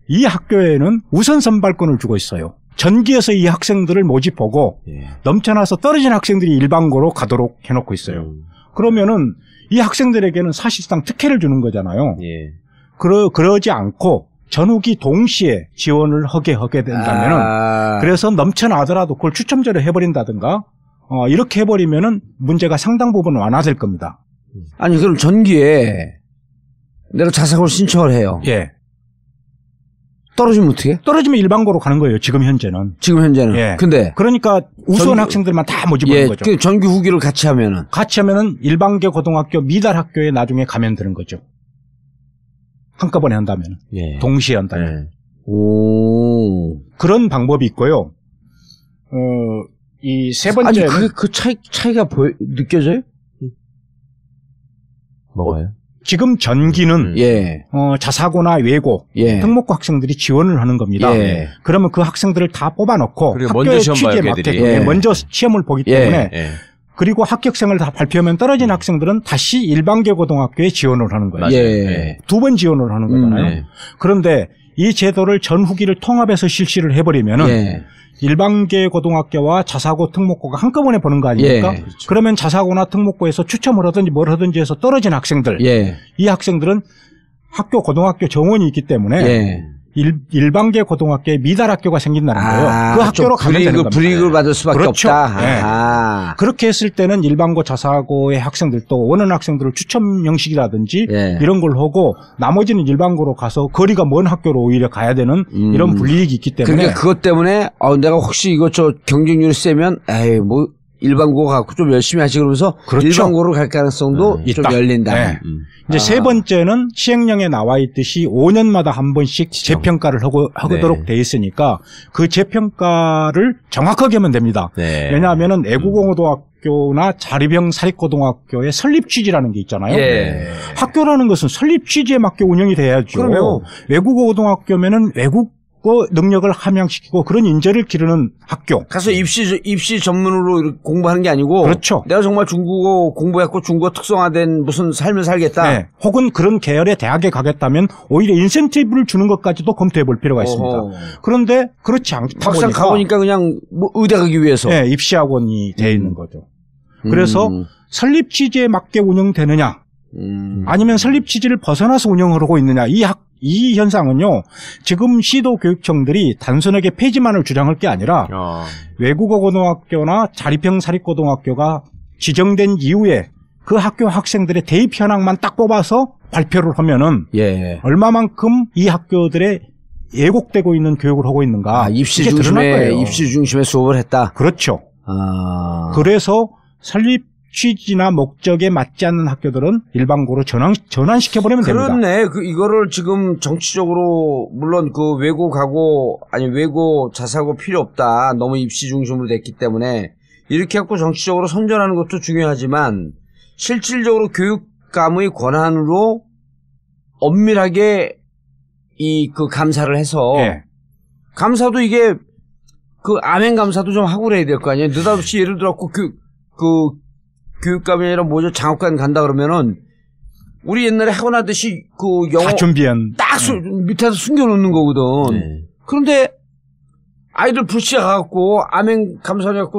이 학교에는 우선 선발권을 주고 있어요. 전기에서 이 학생들을 모집하고 넘쳐나서 떨어진 학생들이 일반고로 가도록 해놓고 있어요. 그러면은 이 학생들에게는 사실상 특혜를 주는 거잖아요. 예. 그러지 않고 전후기 동시에 지원을 하게 된다면은 그래서 넘쳐나더라도 그걸 추첨제로 해버린다든가 이렇게 해버리면은 문제가 상당 부분 완화될 겁니다. 아니 그럼 전기에 내가 자사고를 신청을 해요. 예. 떨어지면 어떻게? 떨어지면 일반고로 가는 거예요. 지금 현재는. 예. 근데 그러니까 우수한 학생들만 다 모집하는 거죠. 그 전기 후기를 같이 하면은 일반계 고등학교 미달 학교에 나중에 가면 되는 거죠. 한꺼번에 한다면. 예. 동시에 한다면. 오. 그런 방법이 있고요. 이 세 번째. 아니 그 차이가 느껴져요? 뭐가요? 지금 전기는 자사고나 외고 특목고 학생들이 지원을 하는 겁니다. 그러면 그 학생들을 다 뽑아놓고 학교의 취지에 맞게 먼저 시험을 보기 때문에 그리고 합격생을 다 발표하면 떨어진 학생들은 다시 일반계 고등학교에 지원을 하는 거예요. 두 번 지원을 하는 거잖아요. 그런데 이 제도를 전후기를 통합해서 실시를 해버리면은 일반계 고등학교와 자사고 특목고가 한꺼번에 보는 거 아닙니까? 그렇죠. 그러면 자사고나 특목고에서 추첨을 하든지 뭘 하든지 해서 떨어진 학생들, 이 학생들은 학교 고등학교 정원이 있기 때문에 일반계 고등학교에 미달학교가 생긴다는 거예요. 그 학교로 가면 되는 겁니다. 불이익을 받을 수밖에 그렇죠. 없다. 네. 그렇게 했을 때는 일반고 자사고의 학생들도 원하는 학생들을 추첨 형식이라든지 이런 걸 하고 나머지는 일반고로 가서 거리가 먼 학교로 오히려 가야 되는 이런 불이익이 있기 때문에. 그러니까 그것 때문에 내가 혹시 이거 경쟁률이 세면 뭐 일반고 갖고 좀 열심히 하시 그러면서 그렇죠. 일반고로 갈 가능성도 좀 열린다. 네. 이제 세 번째는 시행령에 나와 있듯이 5년마다 한 번씩 재평가를 하도록 돼 있으니까 그 재평가를 정확하게 하면 됩니다. 왜냐하면은 애국고등학교나 자립형 사립고등학교의 설립 취지라는 게 있잖아요. 학교라는 것은 설립 취지에 맞게 운영이 돼야죠. 그러면 외국어고등학교면은 외국 능력을 함양시키고 그런 인재를 기르는 학교. 가서 입시 전문으로 공부하는 게 아니고. 그렇죠. 내가 정말 중국어 공부했고 중국어 특성화된 무슨 삶을 살겠다. 네. 혹은 그런 계열의 대학에 가겠다면 오히려 인센티브를 주는 것까지도 검토해 볼 필요가 있습니다. 그런데 그렇지 않다 막상 가보니까 그냥 뭐 의대 가기 위해서. 네, 입시학원이 돼 있는 거죠. 그래서 설립 취지에 맞게 운영되느냐, 아니면 설립 취지를 벗어나서 운영을 하고 있느냐, 이 현상은요, 지금 시도교육청들이 단순하게 폐지만을 주장할 게 아니라 외국어고등학교나 자립형 사립고등학교가 지정된 이후에 그 학교 학생들의 대입 현황만 딱 뽑아서 발표를 하면은 얼마만큼 이 학교들의 왜곡되고 있는 교육을 하고 있는가. 입시 중심의 수업을 했다. 그렇죠. 그래서 설립 취지나 목적에 맞지 않는 학교들은 일반고로 전환시켜버리면 됩니다. 그렇네. 이거를 지금 정치적으로, 물론 외고가고, 아니, 외고 자사고 필요 없다. 너무 입시 중심으로 됐기 때문에, 이렇게 갖고 정치적으로 선전하는 것도 중요하지만, 실질적으로 교육감의 권한으로 엄밀하게 감사를 해서, 감사도 이게, 암행 감사도 좀 하고 그래야 될 거 아니에요? 느닷없이 예를 들어, 교육감이 아니라 장학관 간다 그러면은 우리 옛날에 학원 하듯이 영어 다 준비한 딱 밑에서 숨겨놓는 거거든. 그런데 아이들 불시에 가갖고 암행 감사해갖고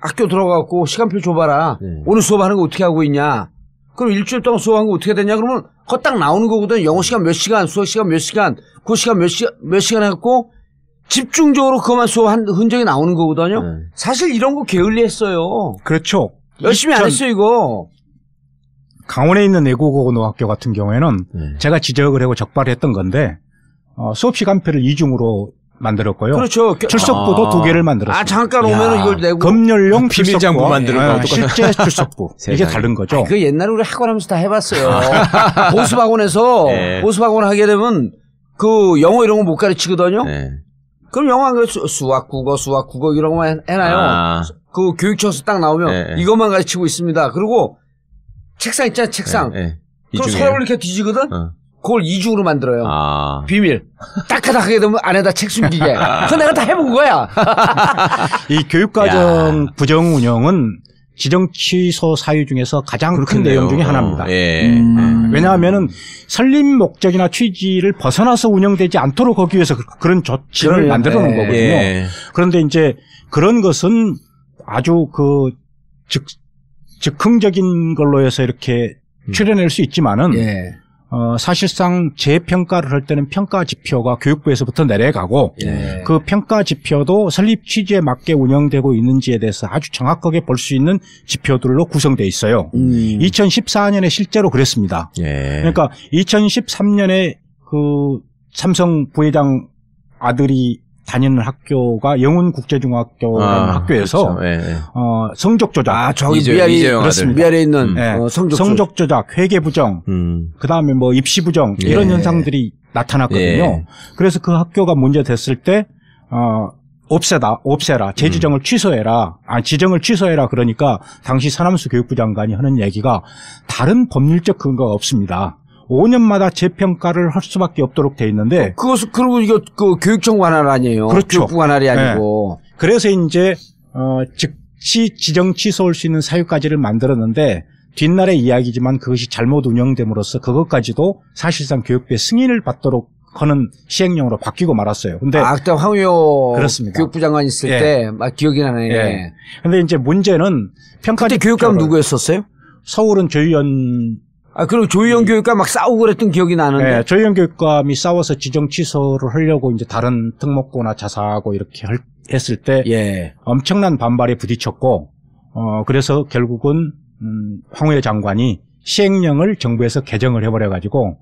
학교 들어가갖고 시간표 줘봐라. 오늘 수업하는 거 어떻게 하고 있냐. 그럼 일주일 동안 수업한 거 어떻게 됐냐. 그러면 그거 딱 나오는 거거든. 영어 시간 몇 시간, 수학 시간 몇 시간, 그 시간 몇 시간 해갖고 집중적으로 그것만 수업한 흔적이 나오는 거거든요. 사실 이런 거 게을리했어요. 그렇죠. 열심히 안 했어, 이거. 강원에 있는 애국어고등학교 같은 경우에는 제가 지적을 하고 적발을 했던 건데, 수업 시간표를 2중으로 만들었고요. 그렇죠. 출석부도 2개를 만들었어요. 잠깐 오면은 이걸 내고. 검열용 비밀장부 만드는 거 실제 출석부. 이게 다른 거죠. 그 옛날에 우리 학원 하면서 다 해봤어요. 보습학원에서, 보습학원 하게 되면 영어 이런 거 못 가르치거든요. 그럼 영어 안 가르쳐. 수학, 국어 이런 거만 해놔요. 교육청에서 딱 나오면 이것만 가르치고 있습니다. 그리고 책상 있잖아요, 책상. 그럼 서랍을 이렇게 뒤지거든? 그걸 2중으로 만들어요. 비밀. 딱하다 하게 되면 안에다 책 숨기게. 그거 내가 다 해본 거야. 이 교육과정 부정 운영은 지정 취소 사유 중에서 가장 큰 내용 중에 하나입니다. 왜냐하면은 설립 목적이나 취지를 벗어나서 운영되지 않도록 하기 위해서 그런 조치를 만들어 놓은 거거든요. 그런데 이제 그런 것은 아주 즉흥적인 걸로 해서 이렇게 추려낼 수 있지만은 사실상 재평가를 할 때는 평가 지표가 교육부에서부터 내려가고 그 평가 지표도 설립 취지에 맞게 운영되고 있는지에 대해서 아주 정확하게 볼 수 있는 지표들로 구성되어 있어요. 2014년에 실제로 그랬습니다. 그러니까 2013년에 삼성 부회장 아들이 다니는 학교가 영훈국제중학교라는 학교에서 성적 조작, 저기 미아리에 있는 성적 조작, 회계 부정, 그 다음에 뭐 입시 부정 이런 현상들이 나타났거든요. 그래서 그 학교가 문제됐을 때 없애라, 재지정을 취소해라, 지정을 취소해라. 그러니까 당시 서남수 교육부 장관이 하는 얘기가 다른 법률적 근거가 없습니다. 5년마다 재평가를 할 수밖에 없도록 돼 있는데. 그리고 이거 교육청 관할 아니에요. 그렇죠. 교육부 관할이 아니고. 그래서 이제, 즉시 지정 취소할 수 있는 사유까지를 만들었는데, 뒷날의 이야기지만 그것이 잘못 운영됨으로써 그것까지도 사실상 교육부의 승인을 받도록 하는 시행령으로 바뀌고 말았어요. 근데. 그때 황우여. 그렇습니다. 교육부 장관 있을 때, 기억이 나네. 근데 이제 문제는 평가. 그때 교육감 누구였었어요? 서울은 조희연 그리고 조희영 교육감 막 싸우고 그랬던 기억이 나는데. 네, 조희영 교육감이 싸워서 지정 취소를 하려고 이제 다른 특목고나 자사고 이렇게 했을 때 예. 엄청난 반발에 부딪혔고, 그래서 결국은 황우여 장관이 시행령을 정부에서 개정을 해버려가지고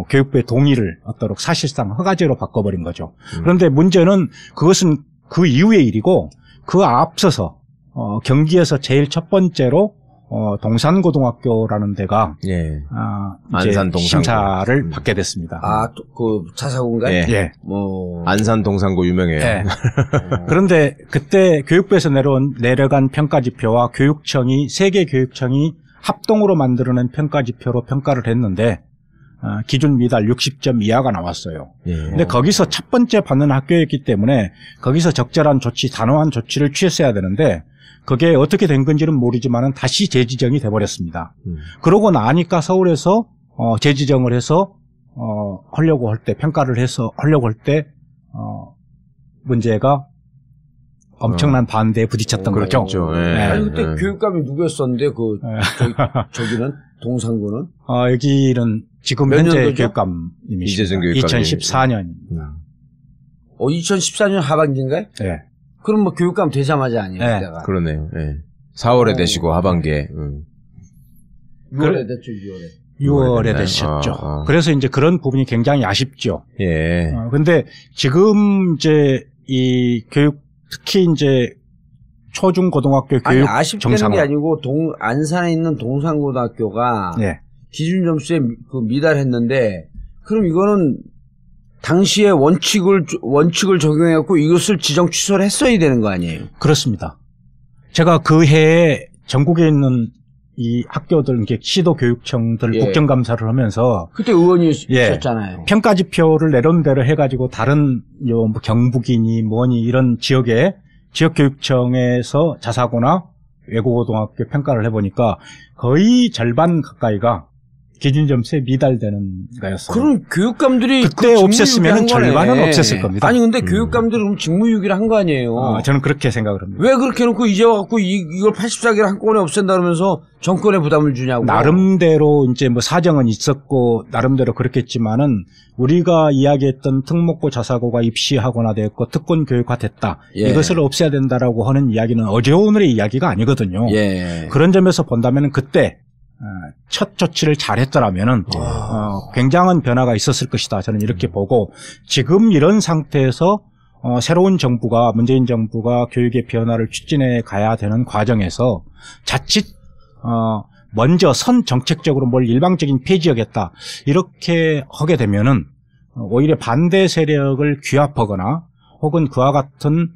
교육부의 동의를 얻도록 사실상 허가제로 바꿔버린 거죠. 그런데 문제는 그것은 그 이후의 일이고 그 앞서서 경기에서 제일 첫 번째로 동산고등학교라는 데가 예. 안산 동산고 심사를 받게 됐습니다. 그 자사고인가요? 예. 예. 안산 동산고 유명해요. 예. 그런데 그때 교육부에서 내려간 평가지표와 교육청이 세계 교육청이 합동으로 만들어낸 평가지표로 평가를 했는데 기준 미달 60점 이하가 나왔어요. 그런데 거기서 첫 번째 받는 학교였기 때문에 거기서 적절한 조치, 단호한 조치를 취했어야 되는데 그게 어떻게 된 건지는 모르지만 다시 재지정이 돼버렸습니다. 그러고 나니까 서울에서 재지정을 해서 하려고 할 때, 평가를 해서 하려고 할 때 문제가 엄청난 반대에 부딪혔던 거죠. 그렇죠. 네. 아니 그때 교육감이 누구였었는데 저기는 동산고는? 여기는 지금 현재 교육감님이십니다. 이재정 교육감이 2014년입니다. 2014년 하반기인가요? 네. 그럼 뭐 교육감 되자마자 아니에요, 네. 그때가. 그러네요. 네. 4월에 되시고 하반기에. 6월에 됐죠, 6월에 되셨죠. 그래서 이제 그런 부분이 굉장히 아쉽죠. 예. 근데 지금 이제 이 교육 특히 이제 초중고등학교 교육 아쉽다는 게 아니고 안산에 있는 동산고등학교가 예. 기준 점수에 미달했는데 그럼 이거는 당시에 원칙을 적용해갖고 이것을 지정 취소를 했어야 되는 거 아니에요? 그렇습니다. 제가 그 해에 전국에 있는 이 학교들, 시도교육청들 국정감사를 하면서 그때 의원이셨잖아요. 평가지표를 내려온 대로 해가지고 다른 뭐 경북이니 뭐니 이런 지역에 지역교육청에서 자사고나 외국고등학교 평가를 해보니까 거의 절반 가까이가 기준점수에 미달되는 거였어요. 그럼 교육감들이 그때 없앴으면 절반은 없앴을 겁니다. 아니 근데 교육감들은 그럼 직무유기를 한 거 아니에요? 저는 그렇게 생각을 합니다. 왜 그렇게 해놓고 이제 와갖고 이걸 84개를 한꺼번에 없앤다 그러면서 정권에 부담을 주냐고. 나름대로 이제 뭐 사정은 있었고 나름대로 그렇겠지만은 우리가 이야기했던 특목고 자사고가 입시하거나 됐고 특권 교육화됐다. 예. 이것을 없애야 된다라고 하는 이야기는 어제 오늘의 이야기가 아니거든요. 예. 그런 점에서 본다면은 그때 첫 조치를 잘했더라면은 굉장한 변화가 있었을 것이다. 저는 이렇게 보고 지금 이런 상태에서 새로운 정부가 문재인 정부가 교육의 변화를 추진해 가야 되는 과정에서 자칫 먼저 정책적으로 뭘 일방적인 폐지하겠다 이렇게 하게 되면은 오히려 반대 세력을 규합하거나 혹은 그와 같은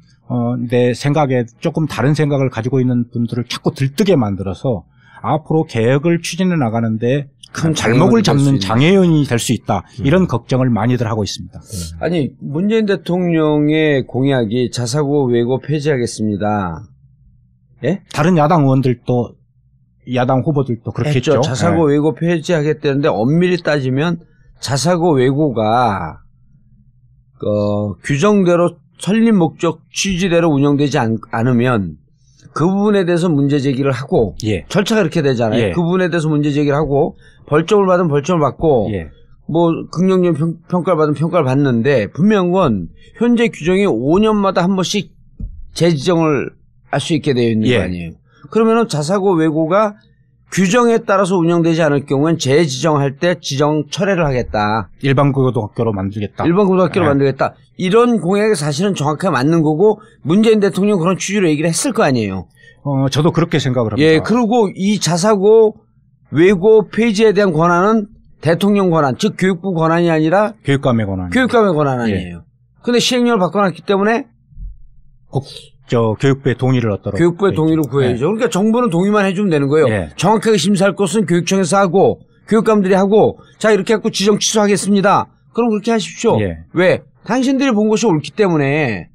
내 생각에 조금 다른 생각을 가지고 있는 분들을 자꾸 들뜨게 만들어서 앞으로 개혁을 추진해 나가는데 큰 발목을 잡는 장애연이 될 수 있다. 이런 걱정을 많이들 하고 있습니다. 아니 문재인 대통령의 공약이 자사고 외고 폐지하겠습니다. 예? 다른 야당 의원들도 야당 후보들도 그렇게 했죠. 자사고 외고 폐지하겠다는데 엄밀히 따지면 자사고 외고가 규정대로 설립 목적 취지대로 운영되지 않으면 그 부분에 대해서 문제 제기를 하고 절차가 이렇게 되잖아요. 그 부분에 대해서 문제 제기를 하고 벌점을 받으면 벌점을 받고 뭐 긍정적 평가를 받으면 평가를 받는데 분명한 건 현재 규정이 5년마다 한 번씩 재지정을 할 수 있게 되어 있는 거 아니에요. 그러면은 자사고 외고가 규정에 따라서 운영되지 않을 경우엔 재지정할 때 지정 철회를 하겠다. 일반 고등학교로 만들겠다. 일반 고등학교로 만들겠다. 이런 공약이 사실은 정확하게 맞는 거고 문재인 대통령 그런 취지로 얘기를 했을 거 아니에요. 저도 그렇게 생각을 합니다. 예, 그리고 이 자사고 외고 폐지에 대한 권한은 대통령 권한, 즉 교육부 권한이 아니라 교육감의 권한 아니에요. 근데 시행령을 바꿔놨기 때문에 교육부의 동의를 얻도록. 교육부의 동의를 구해야죠. 그러니까 정부는 동의만 해주면 되는 거예요. 정확하게 심사할 것은 교육청에서 하고 교육감들이 하고 자 이렇게 해갖고 지정 취소하겠습니다. 그럼 그렇게 하십시오. 왜? 당신들이 본 것이 옳기 때문에.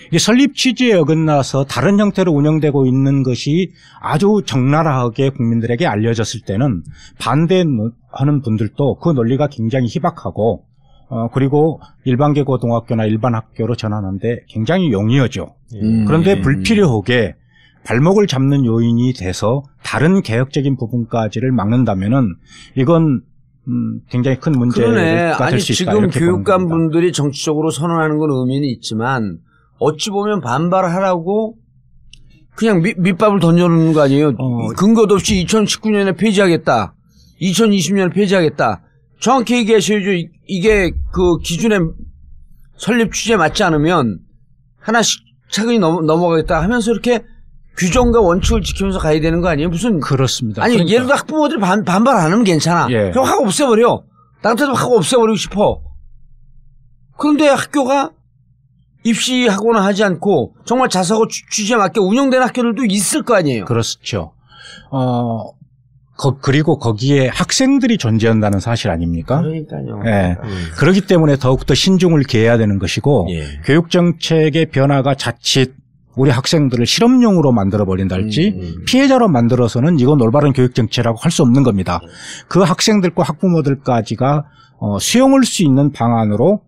이게 설립 취지에 어긋나서 다른 형태로 운영되고 있는 것이 아주 적나라하게 국민들에게 알려졌을 때는 반대하는 분들도 그 논리가 굉장히 희박하고 그리고 일반계 고등학교나 일반 학교로 전환하는데 굉장히 용이하죠. 그런데 불필요하게 발목을 잡는 요인이 돼서 다른 개혁적인 부분까지를 막는다면은 이건 굉장히 큰 문제가 될 수 있다. 지금 교육감 분들이 정치적으로 선언하는 건 의미는 있지만 어찌 보면 반발하라고 그냥 밑밥을 던져놓는 거 아니에요. 근거도 없이 2019년에 폐지하겠다. 2020년에 폐지하겠다. 정확히 얘기하셔야죠. 이게 그 기준에 설립 취지에 맞지 않으면 하나씩 차근히 넘어가겠다 하면서 이렇게 규정과 원칙을 지키면서 가야 되는 거 아니에요? 무슨. 그렇습니다. 아니, 그러니까. 예를 들어 학부모들이 반발 안 하면 괜찮아. 예. 그럼 하고 없애버려. 나한테도 하고 없애버리고 싶어. 그런데 학교가 입시하거나 하지 않고 정말 자사고 취지에 맞게 운영되는 학교들도 있을 거 아니에요? 그렇죠. 그리고 거기에 학생들이 존재한다는 사실 아닙니까? 그러니까요. 예. 그렇기 때문에 더욱더 신중을 기해야 되는 것이고, 예. 교육정책의 변화가 자칫 우리 학생들을 실험용으로 만들어버린달지, 피해자로 만들어서는 이건 올바른 교육정책이라고 할 수 없는 겁니다. 그 학생들과 학부모들까지가 수용할 수 있는 방안으로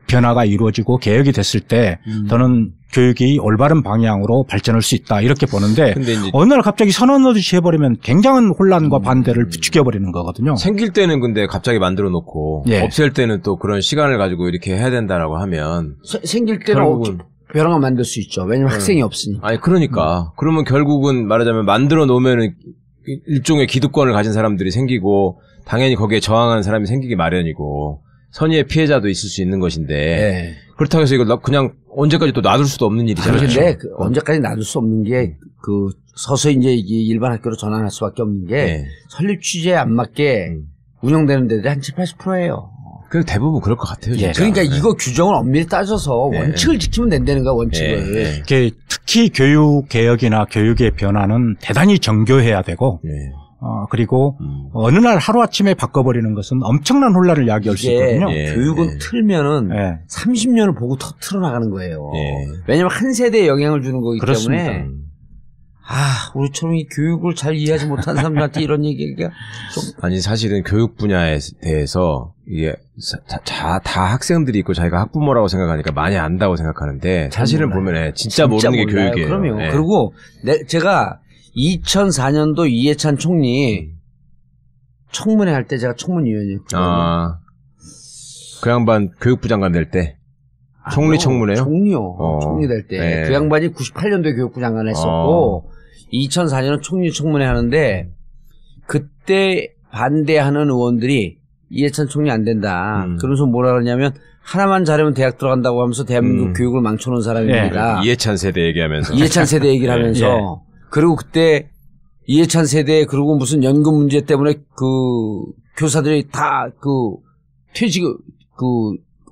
변화가 이루어지고 개혁이 됐을 때 저는 교육이 올바른 방향으로 발전할 수 있다 이렇게 보는데 어느 날 갑자기 선언하듯이 해버리면 굉장한 혼란과 반대를 부추겨버리는 거거든요. 생길 때는 근데 갑자기 만들어 놓고 예. 없앨 때는 또 그런 시간을 가지고 이렇게 해야 된다라고 하면 생길 때는 변화가 만들 수 있죠. 왜냐면 학생이 없으니까. 아니 그러니까 그러면 결국은 말하자면 만들어 놓으면은 일종의 기득권을 가진 사람들이 생기고 당연히 거기에 저항하는 사람이 생기기 마련이고 선의의 피해자도 있을 수 있는 것인데 네. 그렇다고 해서 이거 그냥 언제까지 또 놔둘 수도 없는 일이잖아요. 그런데 언제까지 놔둘 수 없는 게 그 서서히 이제 일반 학교로 전환할 수밖에 없는 게 네. 설립 취지에 안 맞게 운영되는 데들이 한 70-80%예요. 그 대부분 그럴 것 같아요. 진짜. 그러니까 네. 이거 규정을 엄밀히 따져서 네. 원칙을 지키면 된다는 거야. 원칙을. 네. 특히 교육 개혁이나 교육의 변화는 대단히 정교해야 되고 네. 그리고 어느 날 하루아침에 바꿔버리는 것은 엄청난 혼란을 야기할 수 있거든요. 교육은 틀면은 30년을 보고 틀어나가는 거예요. 왜냐하면 한 세대에 영향을 주는 거기 그렇습니다. 때문에 우리처럼 이 교육을 잘 이해하지 못한 사람들한테 이런 얘기가 좀. 아니, 사실은 교육 분야에 대해서 이게 다 학생들이 있고 자기가 학부모라고 생각하니까 많이 안다고 생각하는데 사실은 보면 진짜 모르는 게 교육이에요. 그럼요. 그리고 제가 2004년도 이해찬 총리 청문회 할 때 제가 청문위원이었거든요. 그 양반 교육부 장관 될 때? 총리 청문회요? 총리요. 총리 될 때. 네. 그 양반이 98년도에 교육부 장관을 했었고 2004년은 총리 청문회 하는데 그때 반대하는 의원들이 이해찬 총리 안 된다. 그러면서 뭐라 그러냐면 하나만 잘하면 대학 들어간다고 하면서 대한민국 교육을 망쳐놓은 사람입니다. 이해찬 세대 얘기하면서. 이해찬 세대 얘기를 하면서. 그리고 그때 이해찬 세대 그리고 무슨 연금 문제 때문에 그 교사들이 다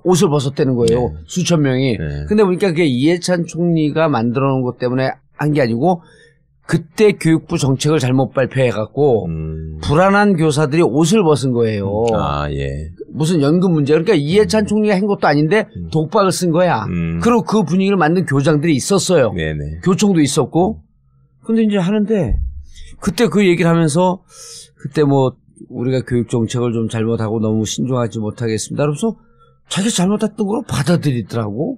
옷을 벗었다는 거예요. 수천 명이. 근데 보니까 그게 이해찬 총리가 만들어 놓은 것 때문에 한 게 아니고 그때 교육부 정책을 잘못 발표해갖고 불안한 교사들이 옷을 벗은 거예요. 무슨 연금 문제. 그러니까 이해찬 총리가 한 것도 아닌데 독박을 쓴 거야. 그리고 그 분위기를 만든 교장들이 있었어요. 교총도 있었고. 근데 이제 하는데 그때 그 얘기를 하면서 그때 뭐 우리가 교육 정책을 좀 잘못하고 너무 신중하지 못하겠습니다. 그래서 자기가 잘못했던 걸 받아들이더라고.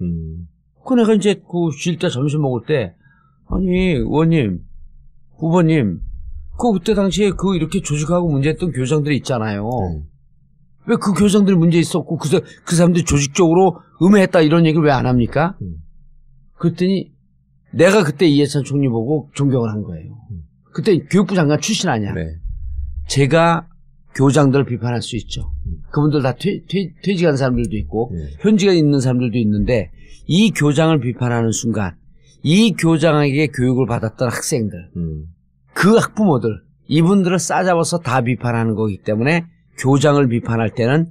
그 내가 이제 쉴 때 점심 먹을 때 아니 의원님, 후보님, 그때 당시에 이렇게 조직하고 문제했던 교장들이 있잖아요. 왜 그 교장들이 문제 있었고 그 사람들이 조직적으로 음해했다 이런 얘기를 왜 안 합니까? 그랬더니 내가 그때 이해찬 총리 보고 존경을 한 거예요. 그때 교육부 장관 출신 아니야. 제가 교장들을 비판할 수 있죠. 그분들 다 퇴직한 사람들도 있고 현직에 있는 사람들도 있는데 이 교장을 비판하는 순간 이 교장에게 교육을 받았던 학생들 그 학부모들 이분들을 싸잡아서 다 비판하는 거기 때문에 교장을 비판할 때는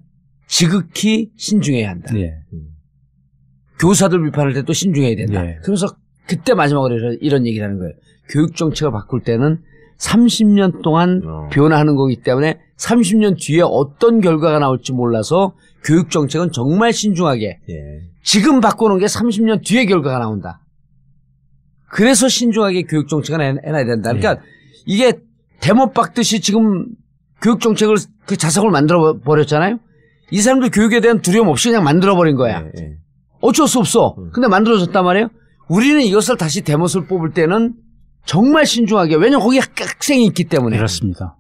지극히 신중해야 한다. 교사들 비판할 때도 신중해야 된다. 그래서 그때 마지막으로 이런 얘기를 하는 거예요. 교육정책을 바꿀 때는 30년 동안 변화하는 거기 때문에 30년 뒤에 어떤 결과가 나올지 몰라서 교육정책은 정말 신중하게 지금 바꾸는 게 30년 뒤에 결과가 나온다. 그래서 신중하게 교육정책을 해놔야 된다. 그러니까 이게 대못 박듯이 지금 교육정책을 그 자석을 만들어 버렸잖아요. 이 사람들 교육에 대한 두려움 없이 그냥 만들어 버린 거야. 어쩔 수 없어. 근데 만들어졌단 말이에요. 우리는 이것을 다시 대못을 뽑을 때는 정말 신중하게. 왜냐면 거기 학생이 있기 때문에. 그렇습니다.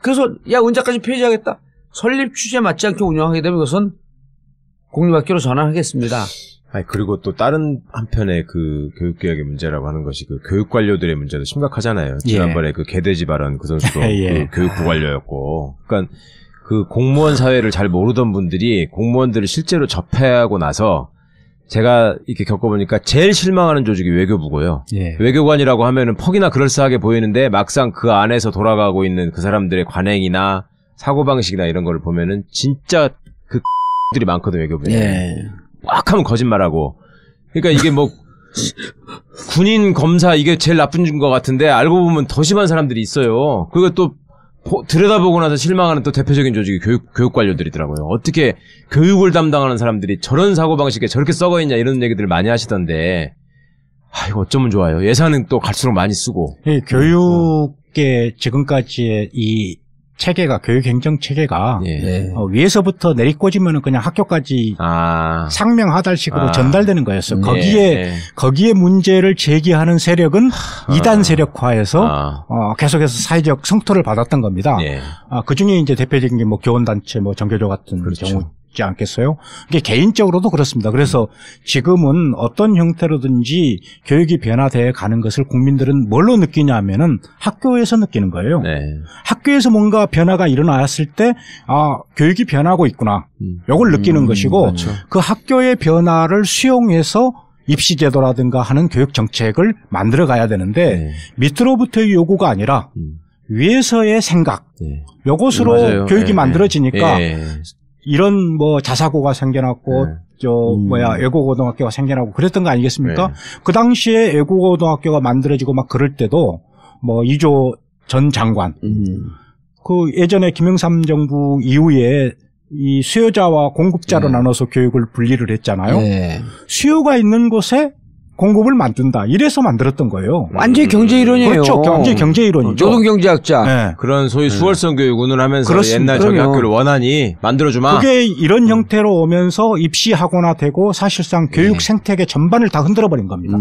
그래서 야 언제까지 폐지하겠다. 설립 취지에 맞지 않게 운영하게 되면 그것은 공립학교로 전환하겠습니다. 아니 그리고 또 다른 한편의 그 교육개혁의 문제라고 하는 것이 그 교육관료들의 문제도 심각하잖아요. 지난번에 그 개돼지 발언 그 선수도 그 교육부 관료였고. 그러니까 그 공무원 사회를 잘 모르던 분들이 공무원들을 실제로 접해하고 나서 제가 이렇게 겪어보니까 제일 실망하는 조직이 외교부고요. 외교관이라고 하면은 퍽이나 그럴싸하게 보이는데 막상 그 안에서 돌아가고 있는 그 사람들의 관행이나 사고방식이나 이런 거를 보면은 진짜 그 들이 많거든요, 외교부에. 막 하면 거짓말하고. 그러니까 이게 뭐 군인 검사 이게 제일 나쁜 것 같은데 알고 보면 더 심한 사람들이 있어요. 그리고 또 들여다보고 나서 실망하는 또 대표적인 조직이 교육 관료들이더라고요. 어떻게 교육을 담당하는 사람들이 저런 사고방식에 저렇게 썩어있냐 이런 얘기들을 많이 하시던데 이거 어쩌면 좋아요. 예산은 또 갈수록 많이 쓰고. 교육계 지금까지의 이 체계가 교육행정 체계가 위에서부터 내리꽂으면 그냥 학교까지 상명하달식으로 전달되는 거였어요. 거기에 문제를 제기하는 세력은 이단 세력화해서 계속해서 사회적 성토를 받았던 겁니다. 그 중에 이제 대표적인 게 뭐 교원단체, 뭐 정교조 같은 경우. 지 않겠어요? 이게 개인적으로도 그렇습니다. 그래서 지금은 어떤 형태로든지 교육이 변화되어 가는 것을 국민들은 뭘로 느끼냐 하면은 학교에서 느끼는 거예요. 학교에서 뭔가 변화가 일어났을 때, 교육이 변하고 있구나. 요걸 느끼는 것이고, 그 학교의 변화를 수용해서 입시제도라든가 하는 교육 정책을 만들어 가야 되는데, 밑으로부터의 요구가 아니라, 위에서의 생각. 요것으로 교육이 만들어지니까, 이런 뭐 자사고가 생겨났고 애고고등학교가 생겨나고 그랬던 거 아니겠습니까? 그 당시에 애고고등학교가 만들어지고 막 그럴 때도 뭐 이조 전 장관 그 예전에 김영삼 정부 이후에 이 수요자와 공급자로 나눠서 교육을 분리를 했잖아요. 수요가 있는 곳에 공급을 만든다. 이래서 만들었던 거예요. 완전히 경제 이론이에요. 그렇죠. 완전히 경제 이론이죠. 노동경제학자. 그런 소위 수월성 교육 운운하면서 옛날 저기 학교를 원하니 만들어주마. 그게 이런 형태로 오면서 입시학원화 되고 사실상 교육 생태계 전반을 다 흔들어버린 겁니다.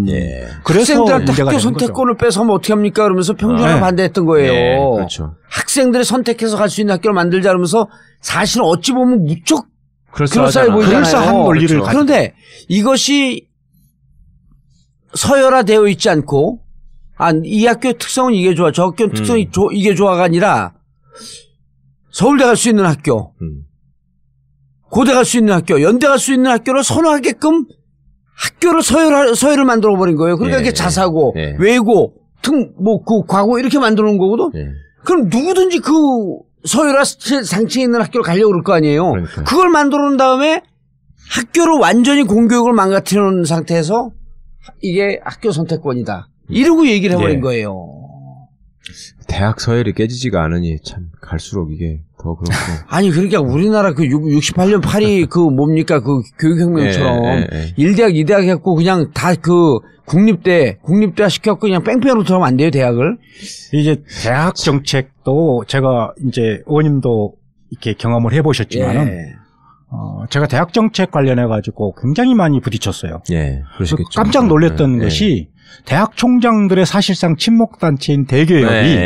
그래서 학생들한테 학교 선택권을 뺏어면 어떻게 합니까? 그러면서 평준화를 반대했던 거예요. 그렇죠. 학생들이 선택해서 갈 수 있는 학교를 만들자 그러면서 사실은 어찌 보면 무척 그럴싸해 보이잖아요. 그럴싸한 논리를 그런데 이것이 서열화되어 있지 않고, 이 학교의 특성은 이게 좋아, 저 학교의 특성이 이게 좋아가 아니라, 서울대 갈 수 있는 학교, 고대 갈 수 있는 학교, 연대 갈 수 있는 학교를 선호하게끔 학교를 서열을 만들어버린 거예요. 그러니까 이게 자사고, 외고, 그 과고 이렇게 만들어 놓은 거거든? 그럼 누구든지 그 서열화 상층에 있는 학교를 가려고 그럴 거 아니에요? 그걸 만들어 놓은 다음에 학교를 완전히 공교육을 망가뜨려 놓은 상태에서 이게 학교 선택권이다. 이러고 얘기를 해버린 거예요. 대학 서열이 깨지지가 않으니 참 갈수록 이게 더 그렇고. 아니 그러니까 우리나라 그 68년 파리 그 뭡니까 그 교육혁명처럼 1대학 2대학 했고 그냥 다 그 국립대화 시켜갖고 그냥 뺑뺑으로 들어가면 안 돼요 대학을. 이제 대학 정책도 제가 이제 의원님도 이렇게 경험을 해보셨지만은 제가 대학 정책 관련해가지고 굉장히 많이 부딪혔어요. 그러시겠죠. 깜짝 놀랐던 것이 대학 총장들의 사실상 친목단체인 대교협이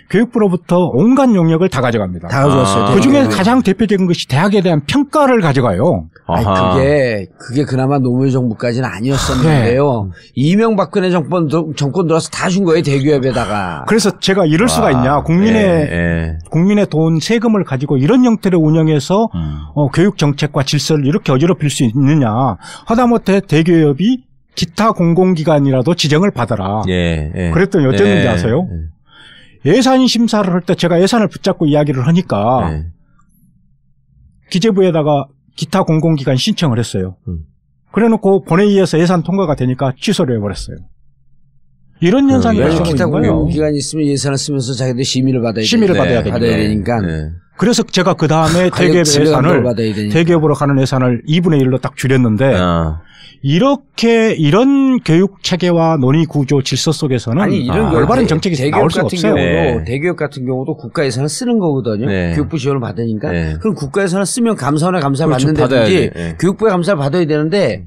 교육부로부터 온갖 용역을 다 가져갑니다. 다 가져왔어요. 그 중에 가장 대표적인 것이 대학에 대한 평가를 가져가요. 아니, 그게 그나마 노무현 정부까지는 아니었었는데요. 이명박근혜 정권 들어와서 다 준 거예요, 대교협에다가. 그래서 제가 이럴 수가 있냐. 국민의 돈, 세금을 가지고 이런 형태를 운영해서 교육 정책과 질서를 이렇게 어지럽힐 수 있느냐. 하다못해 대교협이 기타 공공기관이라도 지정을 받아라. 그랬더니 어땠는지 아세요? 예산 심사를 할 때 제가 예산을 붙잡고 이야기를 하니까 기재부에다가 기타 공공기관 신청을 했어요. 그래놓고 본회의에서 예산 통과가 되니까 취소를 해버렸어요. 이런 현상이 발생하고 기타 있는 거예요. 공공기관이 있으면 예산을 쓰면서 자기들 심의를 받아야 되니까. 그래서 제가 그 다음에 대기업으로 가는 예산을 2분의 1로 딱 줄였는데 이런 교육 체계와 논의 구조 질서 속에서는 올바른 정책이 나올 수가 없어요. 대기업 같은 경우도 국가 예산을 쓰는 거거든요. 교육부 지원을 받으니까. 그럼 국가 예산을 쓰면 감사원의 감사를 받는다든지 교육부의 감사를 받아야 되는데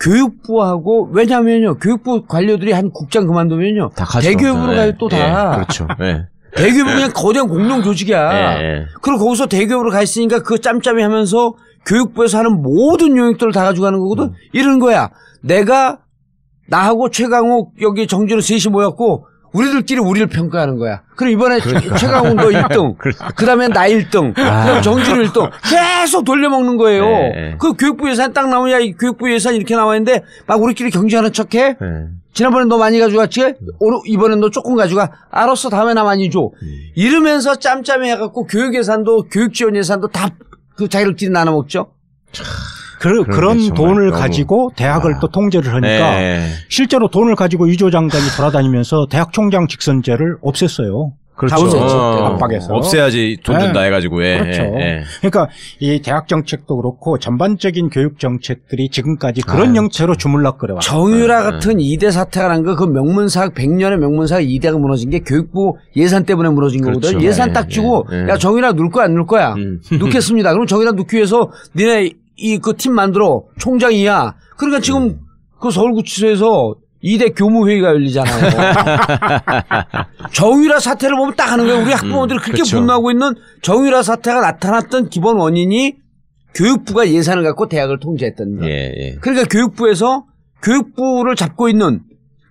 교육부하고 왜냐면요 교육부 관료들이 한 국장 그만두면요 다 대교육으로 가요 또 다. 그렇죠. 네. 대교육은 그냥 거대한 공룡 조직이야. 그리고 거기서 대교육으로 가 있으니까 그 짬짬이 하면서 교육부에서 하는 모든 용역들을 다 가지고 가는 거거든. 이러는 거야. 내가 나하고 최강욱 여기 정준호 셋이 모였고 우리들끼리 우리를 평가하는 거야. 그럼 이번에 최강욱 너 1등. 그 다음에 나 1등. 그 다음에 정준호 1등. 계속 돌려먹는 거예요. 그 교육부 예산 딱 나오냐, 이 교육부 예산 이렇게 나와 있는데 막 우리끼리 경쟁하는 척 해? 지난번에 너 많이 가져갔지? 이번엔 너 조금 가져가. 알았어, 다음에 나 많이 줘. 이러면서 짬짬이 해갖고 교육 예산도, 교육 지원 예산도 다 그 자기들끼리 나눠 먹죠. 그런 돈을 가지고 대학을 또 통제를 하니까 실제로 돈을 가지고 이조 장관이 돌아다니면서 대학 총장 직선제를 없앴어요. 그렇죠. 압박에서. 없애야지 돈 준다 해가지고. 그렇죠. 그러니까 이 대학 정책도 그렇고 전반적인 교육 정책들이 지금까지 그런 형태로 주물럭거려 왔어요. 정유라 같은 2대 사태가 난 거 그 명문사학 100년의 명문사학 2대가 무너진 게 교육부 예산 때문에 무너진 거거든. 그렇죠. 예산 딱 주고 야 정유라 넣을 거야 안 넣을 거야. 넣겠습니다. 그럼 정유라 넣기 위해서 니네 그 팀 만들어 총장이야. 그러니까 지금 그 서울구치소에서 2대 교무회의가 열리잖아요. 정유라 사태를 보면 딱 하는 거예요. 우리 학부모들이 그렇게 분노하고 있는 정유라 사태가 나타났던 기본 원인이 교육부가 예산을 갖고 대학을 통제했다는 거. 그러니까 교육부에서 교육부를 잡고 있는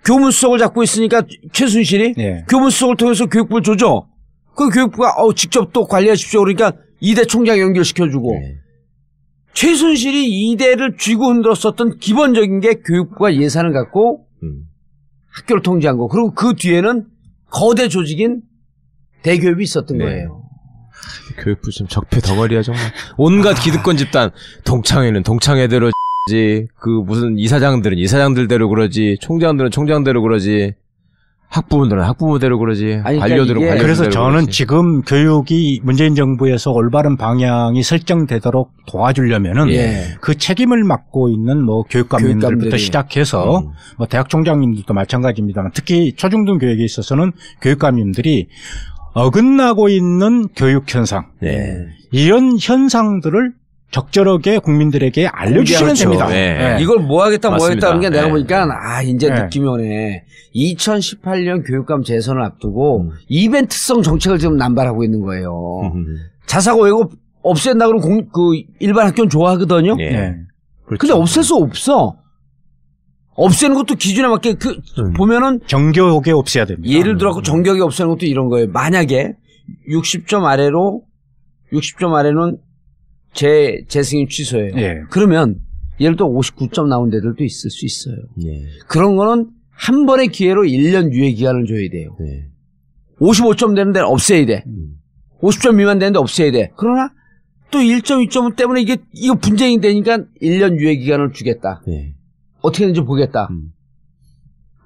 교문수석을 잡고 있으니까 최순실이 교문수석을 통해서 교육부를 조져. 그 교육부가 직접 또 관리하십시오. 그러니까 2대 총장 연결시켜주고. 최순실이 2대를 쥐고 흔들었었던 기본적인 게 교육부가 예산을 갖고 학교를 통제한 거. 그리고 그 뒤에는 거대 조직인 대교육이 있었던 거예요. 교육부 좀 적폐 덩어리야 정말. 온갖 기득권 집단. 동창회는 동창회대로 그 무슨 이사장들은 이사장들대로 그러지. 총장들은 총장대로 그러지. 학부모들은 학부모대로 그러지. 관료들은 관료대로 그래서 저는 그러지. 지금 교육이 문재인 정부에서 올바른 방향이 설정되도록 도와주려면은 그 책임을 맡고 있는 뭐 교육감님들부터 시작해서 뭐 대학 총장님들도 마찬가지입니다만 특히 초중등 교육에 있어서는 교육감님들이 어긋나고 있는 교육 현상 이런 현상들을 적절하게 국민들에게 알려주시면 됩니다. 이걸 뭐 하겠다 하는 게 내가 보니까 이제 느낌이 오네. 2018년 교육감 재선을 앞두고 이벤트성 정책을 지금 남발하고 있는 거예요. 자사고 외고 없앤다 그러면 그 일반 학교는 좋아하거든요. 근데 없앨 수 없어. 없애는 것도 기준에 맞게 보면은 정교하게 없애야 됩니다. 예를 들어 정교하게 없애는 것도 이런 거예요. 만약에 60점 아래는 재승인 취소예요. 그러면 예를 들어 59점 나온 데들도 있을 수 있어요. 그런 거는 한 번의 기회로 1년 유예 기간을 줘야 돼요. 55점 되는 데는 없애야 돼. 50점 미만 되는데 없애야 돼. 그러나 또 1점, 2점 때문에 이거 분쟁이 되니까 1년 유예 기간을 주겠다. 어떻게 되는지 보겠다.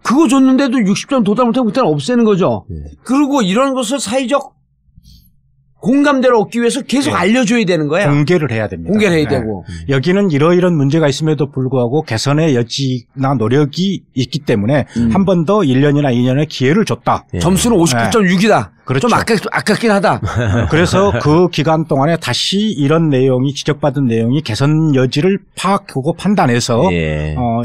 그거 줬는데도 60점 도달 못하면 그때는 없애는 거죠. 그리고 이런 것을 사회적 공감대를 얻기 위해서 계속 알려줘야 되는 거야. 공개를 해야 됩니다. 공개를 해야 되고. 여기는 이러이런 문제가 있음에도 불구하고 개선의 여지나 노력이 있기 때문에 한 번 더 1년이나 2년의 기회를 줬다. 점수는 59.6이다. 그렇죠. 좀 아깝긴 하다. 그래서 그 기간 동안에 다시 이런 내용이 지적받은 내용이 개선 여지를 파악하고 판단해서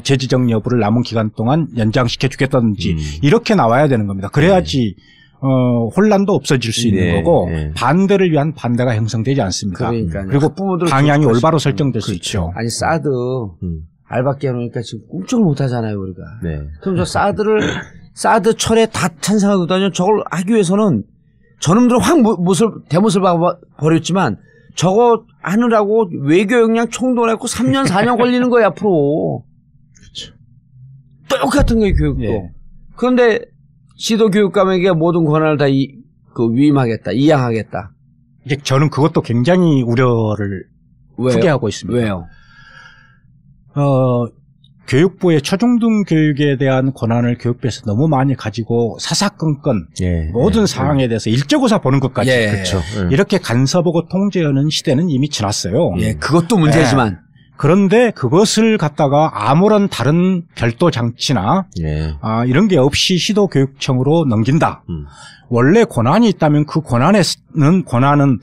재지정 여부를 남은 기간 동안 연장시켜 주겠다든지 이렇게 나와야 되는 겁니다. 그래야지 혼란도 없어질 수 있는 거고 반대를 위한 반대가 형성되지 않습니다. 그리고 방향이 올바로 설정될 수 있죠. 아니 사드 알바끼 해놓으니까 지금 꿈쩍을 못하잖아요 우리가. 그럼 저 사드 철에 다 찬성하거든요. 저걸 하기 위해서는 저놈들은 확 대못을 버렸지만 저거 하느라고 외교 역량 총동원했고 3년 4년 걸리는 거예요 앞으로. 똑같은 거예요 교육도. 그런데 시도교육감에게 모든 권한을 다 위임하겠다, 이양하겠다. 이제 저는 그것도 굉장히 우려를 후계하고 있습니다. 왜요? 교육부의 초중등 교육에 대한 권한을 교육부에서 너무 많이 가지고 사사건건 모든 사항에 대해서 일제고사 보는 것까지 그렇죠. 이렇게 간섭하고 통제하는 시대는 이미 지났어요. 그것도 문제지만. 그런데 그것을 갖다가 아무런 다른 별도 장치나 이런 게 없이 시도교육청으로 넘긴다. 원래 권한이 있다면 그 권한은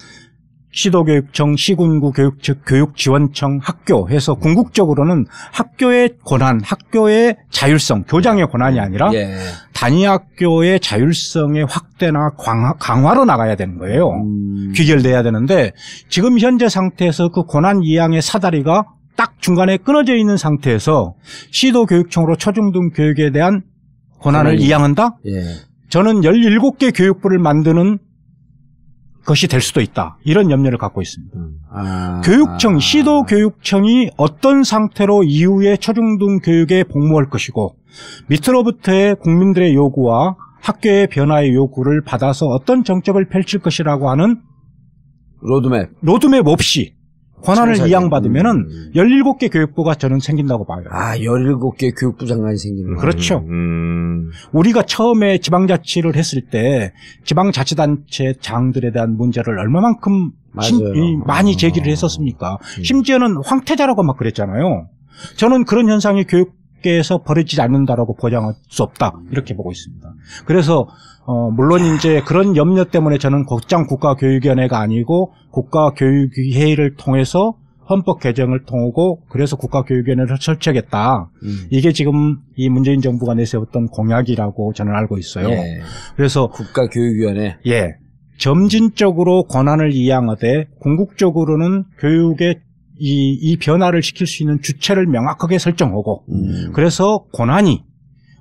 시도교육청, 시군구 교육지원청, 학교 해서 궁극적으로는 학교의 권한, 학교의 자율성, 교장의 권한이 아니라 단위학교의 자율성의 확대나 강화로 나가야 되는 거예요. 귀결돼야 되는데 지금 현재 상태에서 그 권한 이양의 사다리가 딱 중간에 끊어져 있는 상태에서 시도교육청으로 초중등 교육에 대한 권한을 이양한다? 저는 17개 교육부를 만드는 것이 될 수도 있다. 이런 염려를 갖고 있습니다. 교육청, 시도교육청이 어떤 상태로 이후에 초중등 교육에 복무할 것이고 밑으로부터의 국민들의 요구와 학교의 변화의 요구를 받아서 어떤 정책을 펼칠 것이라고 하는 로드맵 없이 권한을 이양받으면은 17개 교육부가 저는 생긴다고 봐요. 17개 교육부 장관이 생기는 거예요. 그렇죠. 우리가 처음에 지방자치를 했을 때 지방자치단체 장들에 대한 문제를 얼마만큼 많이 제기를 했었습니까? 심지어는 황태자라고 막 그랬잖아요. 저는 그런 현상이 교육계에서 벌어지지 않는다라고 보장할 수 없다. 이렇게 보고 있습니다. 그래서 물론 이제 그런 염려 때문에 저는 곧장 국가교육위원회가 아니고 국가교육회의를 통해서 헌법 개정을 통하고 그래서 국가교육위원회를 설치하겠다. 이게 지금 이 문재인 정부가 내세웠던 공약이라고 저는 알고 있어요. 그래서 국가교육위원회. 점진적으로 권한을 이양하되 궁극적으로는 교육의 이 변화를 시킬 수 있는 주체를 명확하게 설정하고 그래서 권한이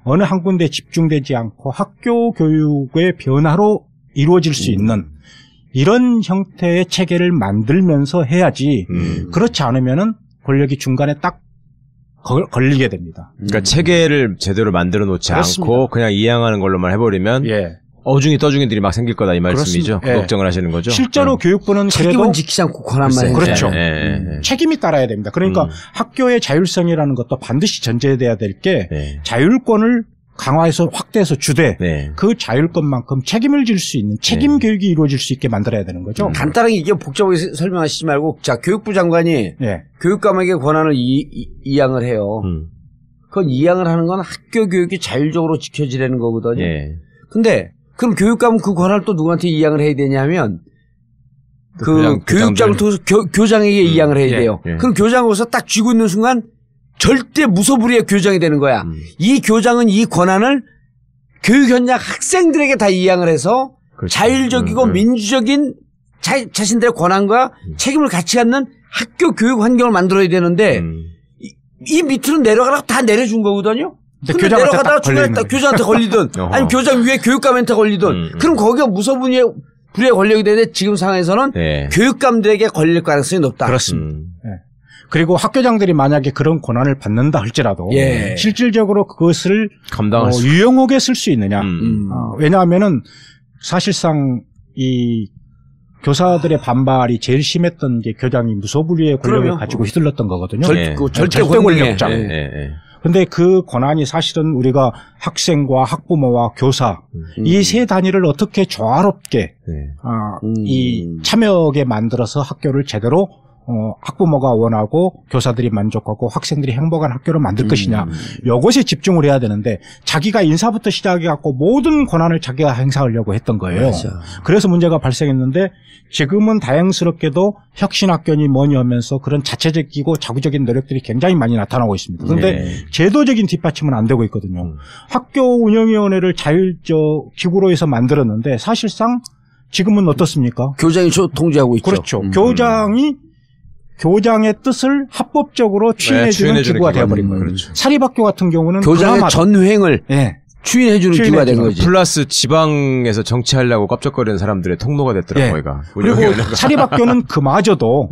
어느 한 군데에 집중되지 않고 학교 교육의 변화로 이루어질 수 있는 이런 형태의 체계를 만들면서 해야지 그렇지 않으면은 권력이 중간에 딱 걸리게 됩니다. 그러니까 체계를 제대로 만들어 놓지 않고 그냥 이양하는 걸로만 해버리면 어중이 떠중이들이 막 생길 거다 이 말씀이죠. 그 걱정을 하시는 거죠. 실제로 교육부는 책임은 지키지 않고 권한만 해요. 그렇죠. 책임이 따라야 됩니다. 그러니까 학교의 자율성이라는 것도 반드시 전제돼야 될 게 자율권을 강화해서 확대해서 주되 그 자율권만큼 책임을 질 수 있는 책임 교육이 이루어질 수 있게 만들어야 되는 거죠. 간단하게 이게 복잡하게 설명하시지 말고 자 교육부 장관이 교육감에게 권한을 이양을 해요. 그건 이양을 하는 건 학교 교육이 자율적으로 지켜지라는 거거든요. 근데 그럼 교육감은 그 권한을 또 누구한테 이양을 해야 되냐면 그 교육장을 통해서 교장에게 이양을 해야 돼요. 그럼 교장으로서 딱 쥐고 있는 순간 절대 무소불위의 교장이 되는 거야. 이 교장은 이 권한을 교육 현장 학생들에게 다 이양을 해서 자율적이고 민주적인 자신들의 권한과 책임을 같이 갖는 학교 교육 환경을 만들어야 되는데 이 밑으로 내려가라고 다 내려준 거거든요. 근데 내려가다가 중간에 딱 교장한테 걸리든 아니면 교장 위에 교육감한테 걸리든 그럼 거기가 무소불위의 권력이 되는데 지금 상황에서는 교육감들에게 걸릴 가능성이 높다. 그렇습니다. 그리고 학교장들이 만약에 그런 권한을 받는다 할지라도 실질적으로 그것을 유용하게 쓸 수 있느냐. 왜냐하면은 사실상 이 교사들의 반발이 제일 심했던 게 교장이 무소불위의 권력을 가지고 휘둘렀던 거거든요. 절대 권력자. 근데 그 권한이 사실은 우리가 학생과 학부모와 교사 이 세 단위를 어떻게 조화롭게 이 참여하게 만들어서 학교를 제대로 학부모가 원하고 교사들이 만족하고 학생들이 행복한 학교로 만들 것이냐. 이것에 집중을 해야 되는데 자기가 인사부터 시작해갖고 모든 권한을 자기가 행사하려고 했던 거예요. 그래서 문제가 발생했는데 지금은 다행스럽게도 혁신학교니 뭐니 하면서 그런 자체적이고 자구적인 노력들이 굉장히 많이 나타나고 있습니다. 그런데 제도적인 뒷받침은 안 되고 있거든요. 학교 운영위원회를 기구로 해서 만들었는데 사실상 지금은 어떻습니까? 교장이 통제하고 있죠. 그렇죠. 교장의 뜻을 합법적으로 추인해주는 기구가 되어버린 거예요. 사립학교 같은 경우는 교장의 전횡을 추인해주는 기구가 된 거지. 플러스 지방에서 정치하려고 껍적거리는 사람들의 통로가 됐더라고요. 그리고 사립학교는 그마저도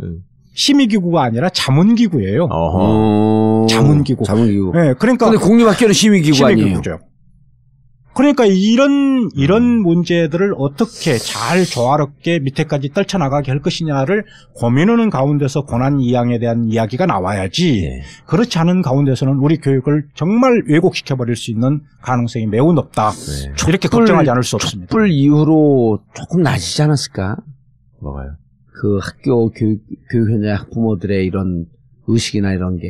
심의기구가 아니라 자문기구예요. 자문기구. 그러니까. 근데 공립학교는 심의기구 아니에요. 그러니까 이런 문제들을 어떻게 잘 조화롭게 밑에까지 떨쳐나가게 할 것이냐를 고민하는 가운데서 권한 이양에 대한 이야기가 나와야지 그렇지 않은 가운데서는 우리 교육을 정말 왜곡시켜버릴 수 있는 가능성이 매우 높다. 이렇게 걱정하지 않을 수 없습니다. 촛불 이후로 조금 나아지지 않았을까? 뭐가요? 그 학교 교육 현장 학부모들의 이런 의식이나 이런 게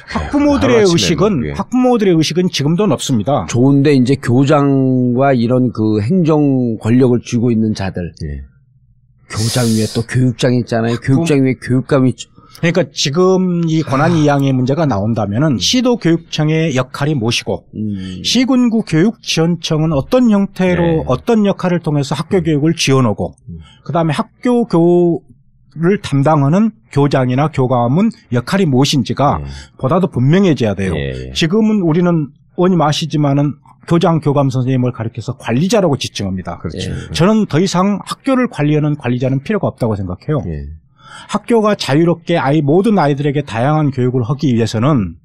학부모들의 의식은 지금도 높습니다. 좋은데 이제 교장과 이런 그 행정 권력을 쥐고 있는 자들 교장 위에 또 교육장이 있잖아요. 교육장 위에 교육감이 있죠. 그러니까 지금 이 권한이양의 문제가 나온다면은 시도교육청의 역할이 무엇이고 시군구 교육지원청은 어떤 형태로 어떤 역할을 통해서 학교 교육을 지원하고 그다음에 학교 교육을 담당하는 교장이나 교감은 역할이 무엇인지가 보다 더 분명해져야 돼요. 지금은 우리는 원님 아시지만은 교장, 교감 선생님을 가리켜서 관리자라고 지칭합니다. 그렇죠. 저는 더 이상 학교를 관리하는 관리자는 필요가 없다고 생각해요. 학교가 자유롭게 모든 아이들에게 다양한 교육을 하기 위해서는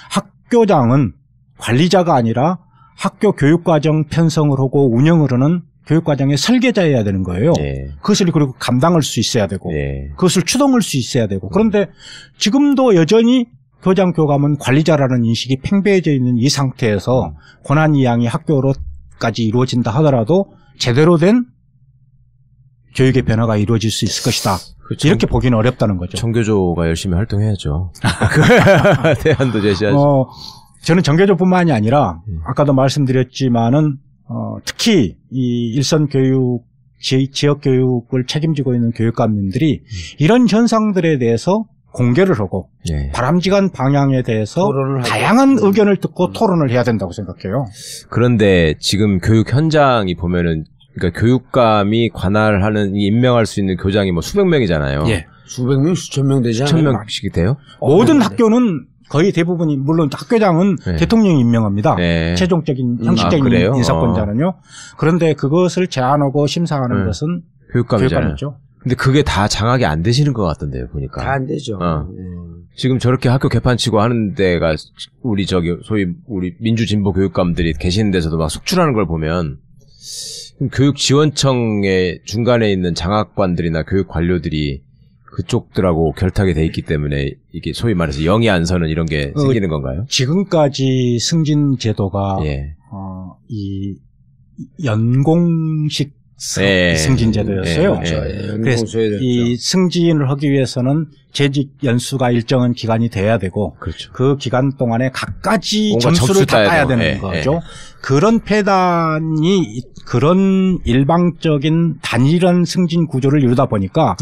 학교장은 관리자가 아니라 학교 교육과정 편성을 하고 운영을 하는 교육과정의 설계자여야 되는 거예요. 그것을 그리고 감당할 수 있어야 되고 그것을 추동할 수 있어야 되고 그런데 지금도 여전히 교장, 교감은 관리자라는 인식이 팽배해져 있는 이 상태에서 권한이양이 학교로까지 이루어진다 하더라도 제대로 된 교육의 변화가 이루어질 수 있을 것이다. 이렇게 보기는 어렵다는 거죠. 정교조가 열심히 활동해야죠. 대안도 제시하죠. 저는 정교조뿐만이 아니라 아까도 말씀드렸지만은 특히 이 일선 교육, 지역 교육을 책임지고 있는 교육감님들이 이런 현상들에 대해서 공개를 하고 바람직한 방향에 대해서 다양한 의견을 듣고 토론을 해야 된다고 생각해요. 그런데 지금 교육 현장이 보면은 그러니까 교육감이 관할하는 임명할 수 있는 교장이 뭐 수백 명이잖아요. 수백 명, 수천 명 되지 않아요? 수천 명씩이 돼요? 모든 학교는 거의 대부분이 물론 학교장은 대통령이 임명합니다. 최종적인 형식적인 인사권자는요. 그런데 그것을 제안하고 심사하는 것은 교육감이죠. 근데 그게 다 장악이 안 되시는 것 같던데요, 보니까. 다 안 되죠. 지금 저렇게 학교 개판치고 하는 데가 우리 소위 우리 민주진보 교육감들이 계시는 데서도 막 속출하는 걸 보면 교육지원청의 중간에 있는 장학관들이나 교육 관료들이 그쪽들하고 결탁이 돼 있기 때문에 이게 소위 말해서 영이 안 서는 이런 게 생기는 건가요? 지금까지 승진 제도가 이 연공식 승진 제도였어요. 그래서 이 승진을 하기 위해서는 재직 연수가 일정한 기간이 돼야 되고 그 기간 동안에 각가지 점수를 다 따야 되는 거죠. 그런 폐단이 그런 일방적인 단일한 승진 구조를 이루다 보니까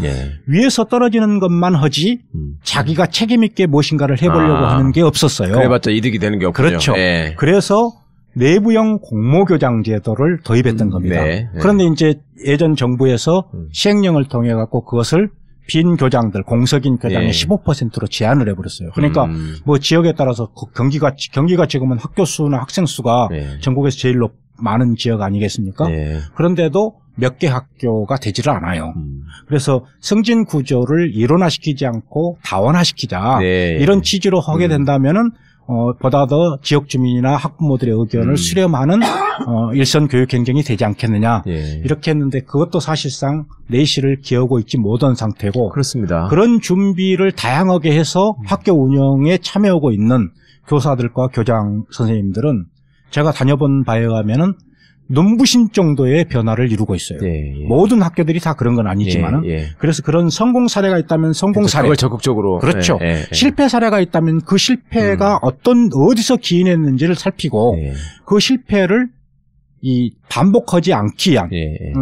위에서 떨어지는 것만 하지 자기가 책임 있게 무엇인가를 해보려고 하는 게 없었어요. 그래봤자 이득이 되는 게 없군요. 그렇죠. 그래서 내부형 공모교장 제도를 도입했던 겁니다. 그런데 이제 예전 정부에서 시행령을 통해 갖고 그것을 빈 교장들, 공석인 교장의 15%로 제한을 해버렸어요. 그러니까 뭐 지역에 따라서 경기가 지금은 학교 수나 학생 수가 전국에서 제일 많은 지역 아니겠습니까? 그런데도 몇 개 학교가 되지를 않아요. 그래서 승진 구조를 일원화시키지 않고 다원화시키자 이런 취지로 하게 된다면은 보다 더 지역 주민이나 학부모들의 의견을 수렴하는 일선 교육 행정이 되지 않겠느냐 이렇게 했는데 그것도 사실상 내실을 기하고 있지 못한 상태고 그렇습니다. 그런 준비를 다양하게 해서 학교 운영에 참여하고 있는 교사들과 교장 선생님들은 제가 다녀본 바에 의하면은 눈부신 정도의 변화를 이루고 있어요. 모든 학교들이 다 그런 건 아니지만은 그래서 그런 성공 사례가 있다면 성공 사례 그걸 적극적으로 그렇죠. 실패 사례가 있다면 그 실패가 어디서 기인했는지를 살피고 그 실패를 반복하지 않기 위한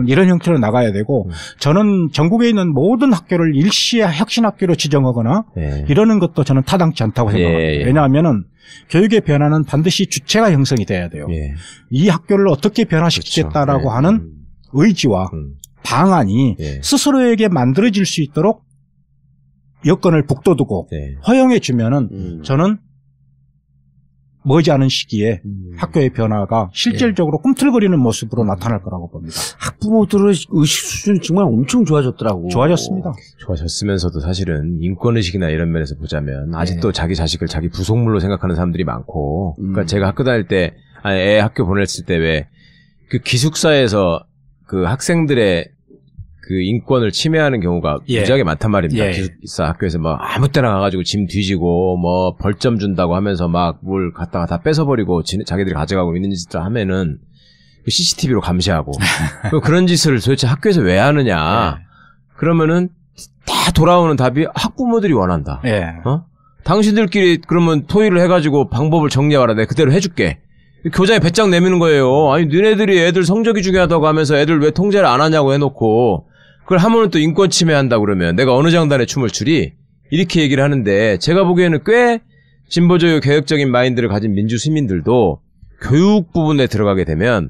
이런 형태로 나가야 되고 저는 전국에 있는 모든 학교를 일시에 혁신학교로 지정하거나 이러는 것도 저는 타당치 않다고 생각합니다. 왜냐하면은 교육의 변화는 반드시 주체가 형성이 돼야 돼요. 이 학교를 어떻게 변화시키겠다라고 하는 의지와 방안이 스스로에게 만들어질 수 있도록 여건을 북돋우고 허용해 주면은 저는 머지않은 시기에 학교의 변화가 실질적으로 꿈틀거리는 모습으로 나타날 거라고 봅니다. 학부모들의 의식 수준이 정말 엄청 좋아졌더라고. 좋아졌습니다. 좋아졌으면서도 사실은 인권의식이나 이런 면에서 보자면 아직도 자기 자식을 자기 부속물로 생각하는 사람들이 많고 그러니까 제가 학교 다닐 때 애 학교 보냈을 때 왜 그 기숙사에서 그 학생들의 그 인권을 침해하는 경우가 무지하게 많단 말입니다. 기숙사 학교에서 뭐 아무 때나 가가지고 짐 뒤지고 뭐 벌점 준다고 하면서 막 뭘 갖다가 다 뺏어버리고 자기들이 가져가고 있는 짓을 하면은 CCTV로 감시하고 그런 짓을 도대체 학교에서 왜 하느냐. 그러면은 다 돌아오는 답이 학부모들이 원한다. 당신들끼리 그러면 토의를 해가지고 방법을 정리해와라. 내가 그대로 해줄게. 교장이 배짱 내미는 거예요. 아니 너네들이 애들 성적이 중요하다고 하면서 애들 왜 통제를 안 하냐고 해놓고 그걸 하면은 또 인권 침해한다 그러면 내가 어느 장단에 춤을 추리? 이렇게 얘기를 하는데 제가 보기에는 꽤 진보적 개혁적인 마인드를 가진 민주 시민들도 교육 부분에 들어가게 되면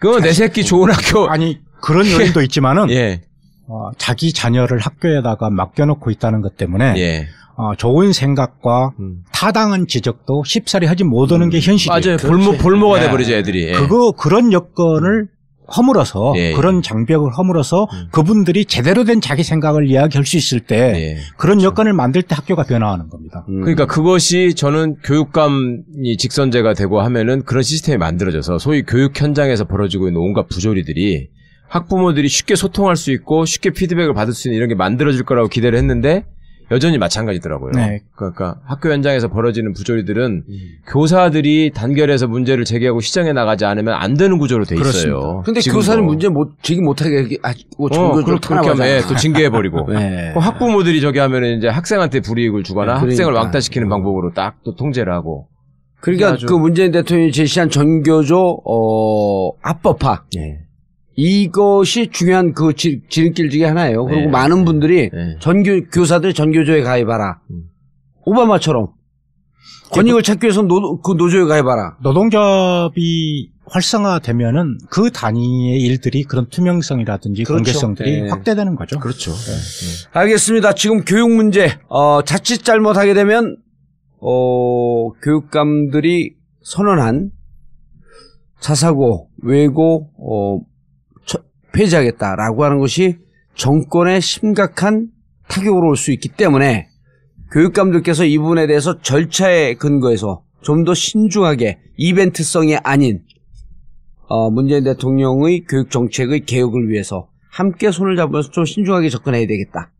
그건 내 새끼 좋은 학교 아니 그런 요인도 있지만은 예. 자기 자녀를 학교에다가 맡겨놓고 있다는 것 때문에 예. 좋은 생각과 타당한 지적도 쉽사리 하지 못하는 게 현실이에요. 맞아요. 볼모가 돼버리죠 애들이. 예. 그런 여건을 허물어서 예. 그런 장벽을 허물어서 그분들이 제대로 된 자기 생각을 이야기할 수 있을 때 예. 그런 그렇죠. 여건을 만들 때 학교가 변화하는 겁니다. 그러니까 그것이 저는 교육감이 직선제가 되고 하면은 그런 시스템이 만들어져서 소위 교육 현장에서 벌어지고 있는 온갖 부조리들이 학부모들이 쉽게 소통할 수 있고 쉽게 피드백을 받을 수 있는 이런 게 만들어질 거라고 기대를 했는데 여전히 마찬가지더라고요. 네. 그러니까 학교 현장에서 벌어지는 부조리들은 교사들이 단결해서 문제를 제기하고 시정해 나가지 않으면 안 되는 구조로 돼 있어요. 그런데 교사는 문제 제기 못하게 그렇게 하면 또 징계해버리고 네. 학부모들이 저기 하면은 이제 학생한테 불이익을 주거나 그러니까. 학생을 왕따시키는 방법으로 딱 또 통제를 하고. 그러니까 그 문재인 대통령이 제시한 전교조 합법화. 네. 이것이 중요한 그 지름길 중에 하나예요. 그리고 네. 많은 분들이 네. 교사들 전교조에 가입하라. 오바마처럼. 권익을 찾기 위해서 그 노조에 가입하라. 노동조합이 활성화되면은 그 단위의 일들이 그런 투명성이라든지 그렇죠. 공개성들이 네. 확대되는 거죠. 그렇죠. 네. 알겠습니다. 지금 교육 문제, 자칫 잘못하게 되면, 교육감들이 선언한 자사고, 외고, 폐지하겠다라고 하는 것이 정권에 심각한 타격으로 올 수 있기 때문에 교육감들께서 이 부분에 대해서 절차에 근거해서 좀 더 신중하게 이벤트성이 아닌 문재인 대통령의 교육 정책의 개혁을 위해서 함께 손을 잡으면서 좀 신중하게 접근해야 되겠다는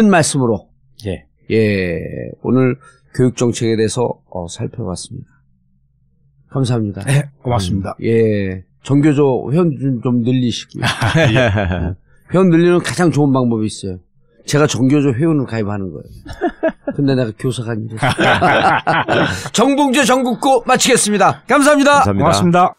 말씀으로 예 오늘 교육 정책에 대해서 살펴봤습니다. 감사합니다. 네, 고맙습니다. 예. 전교조 회원 좀 늘리시고요. 회원 늘리는 가장 좋은 방법이 있어요. 제가 전교조 회원으로 가입하는 거예요. 근데 내가 교사가 아니라. 정봉주 전국구 마치겠습니다. 감사합니다. 고맙습니다.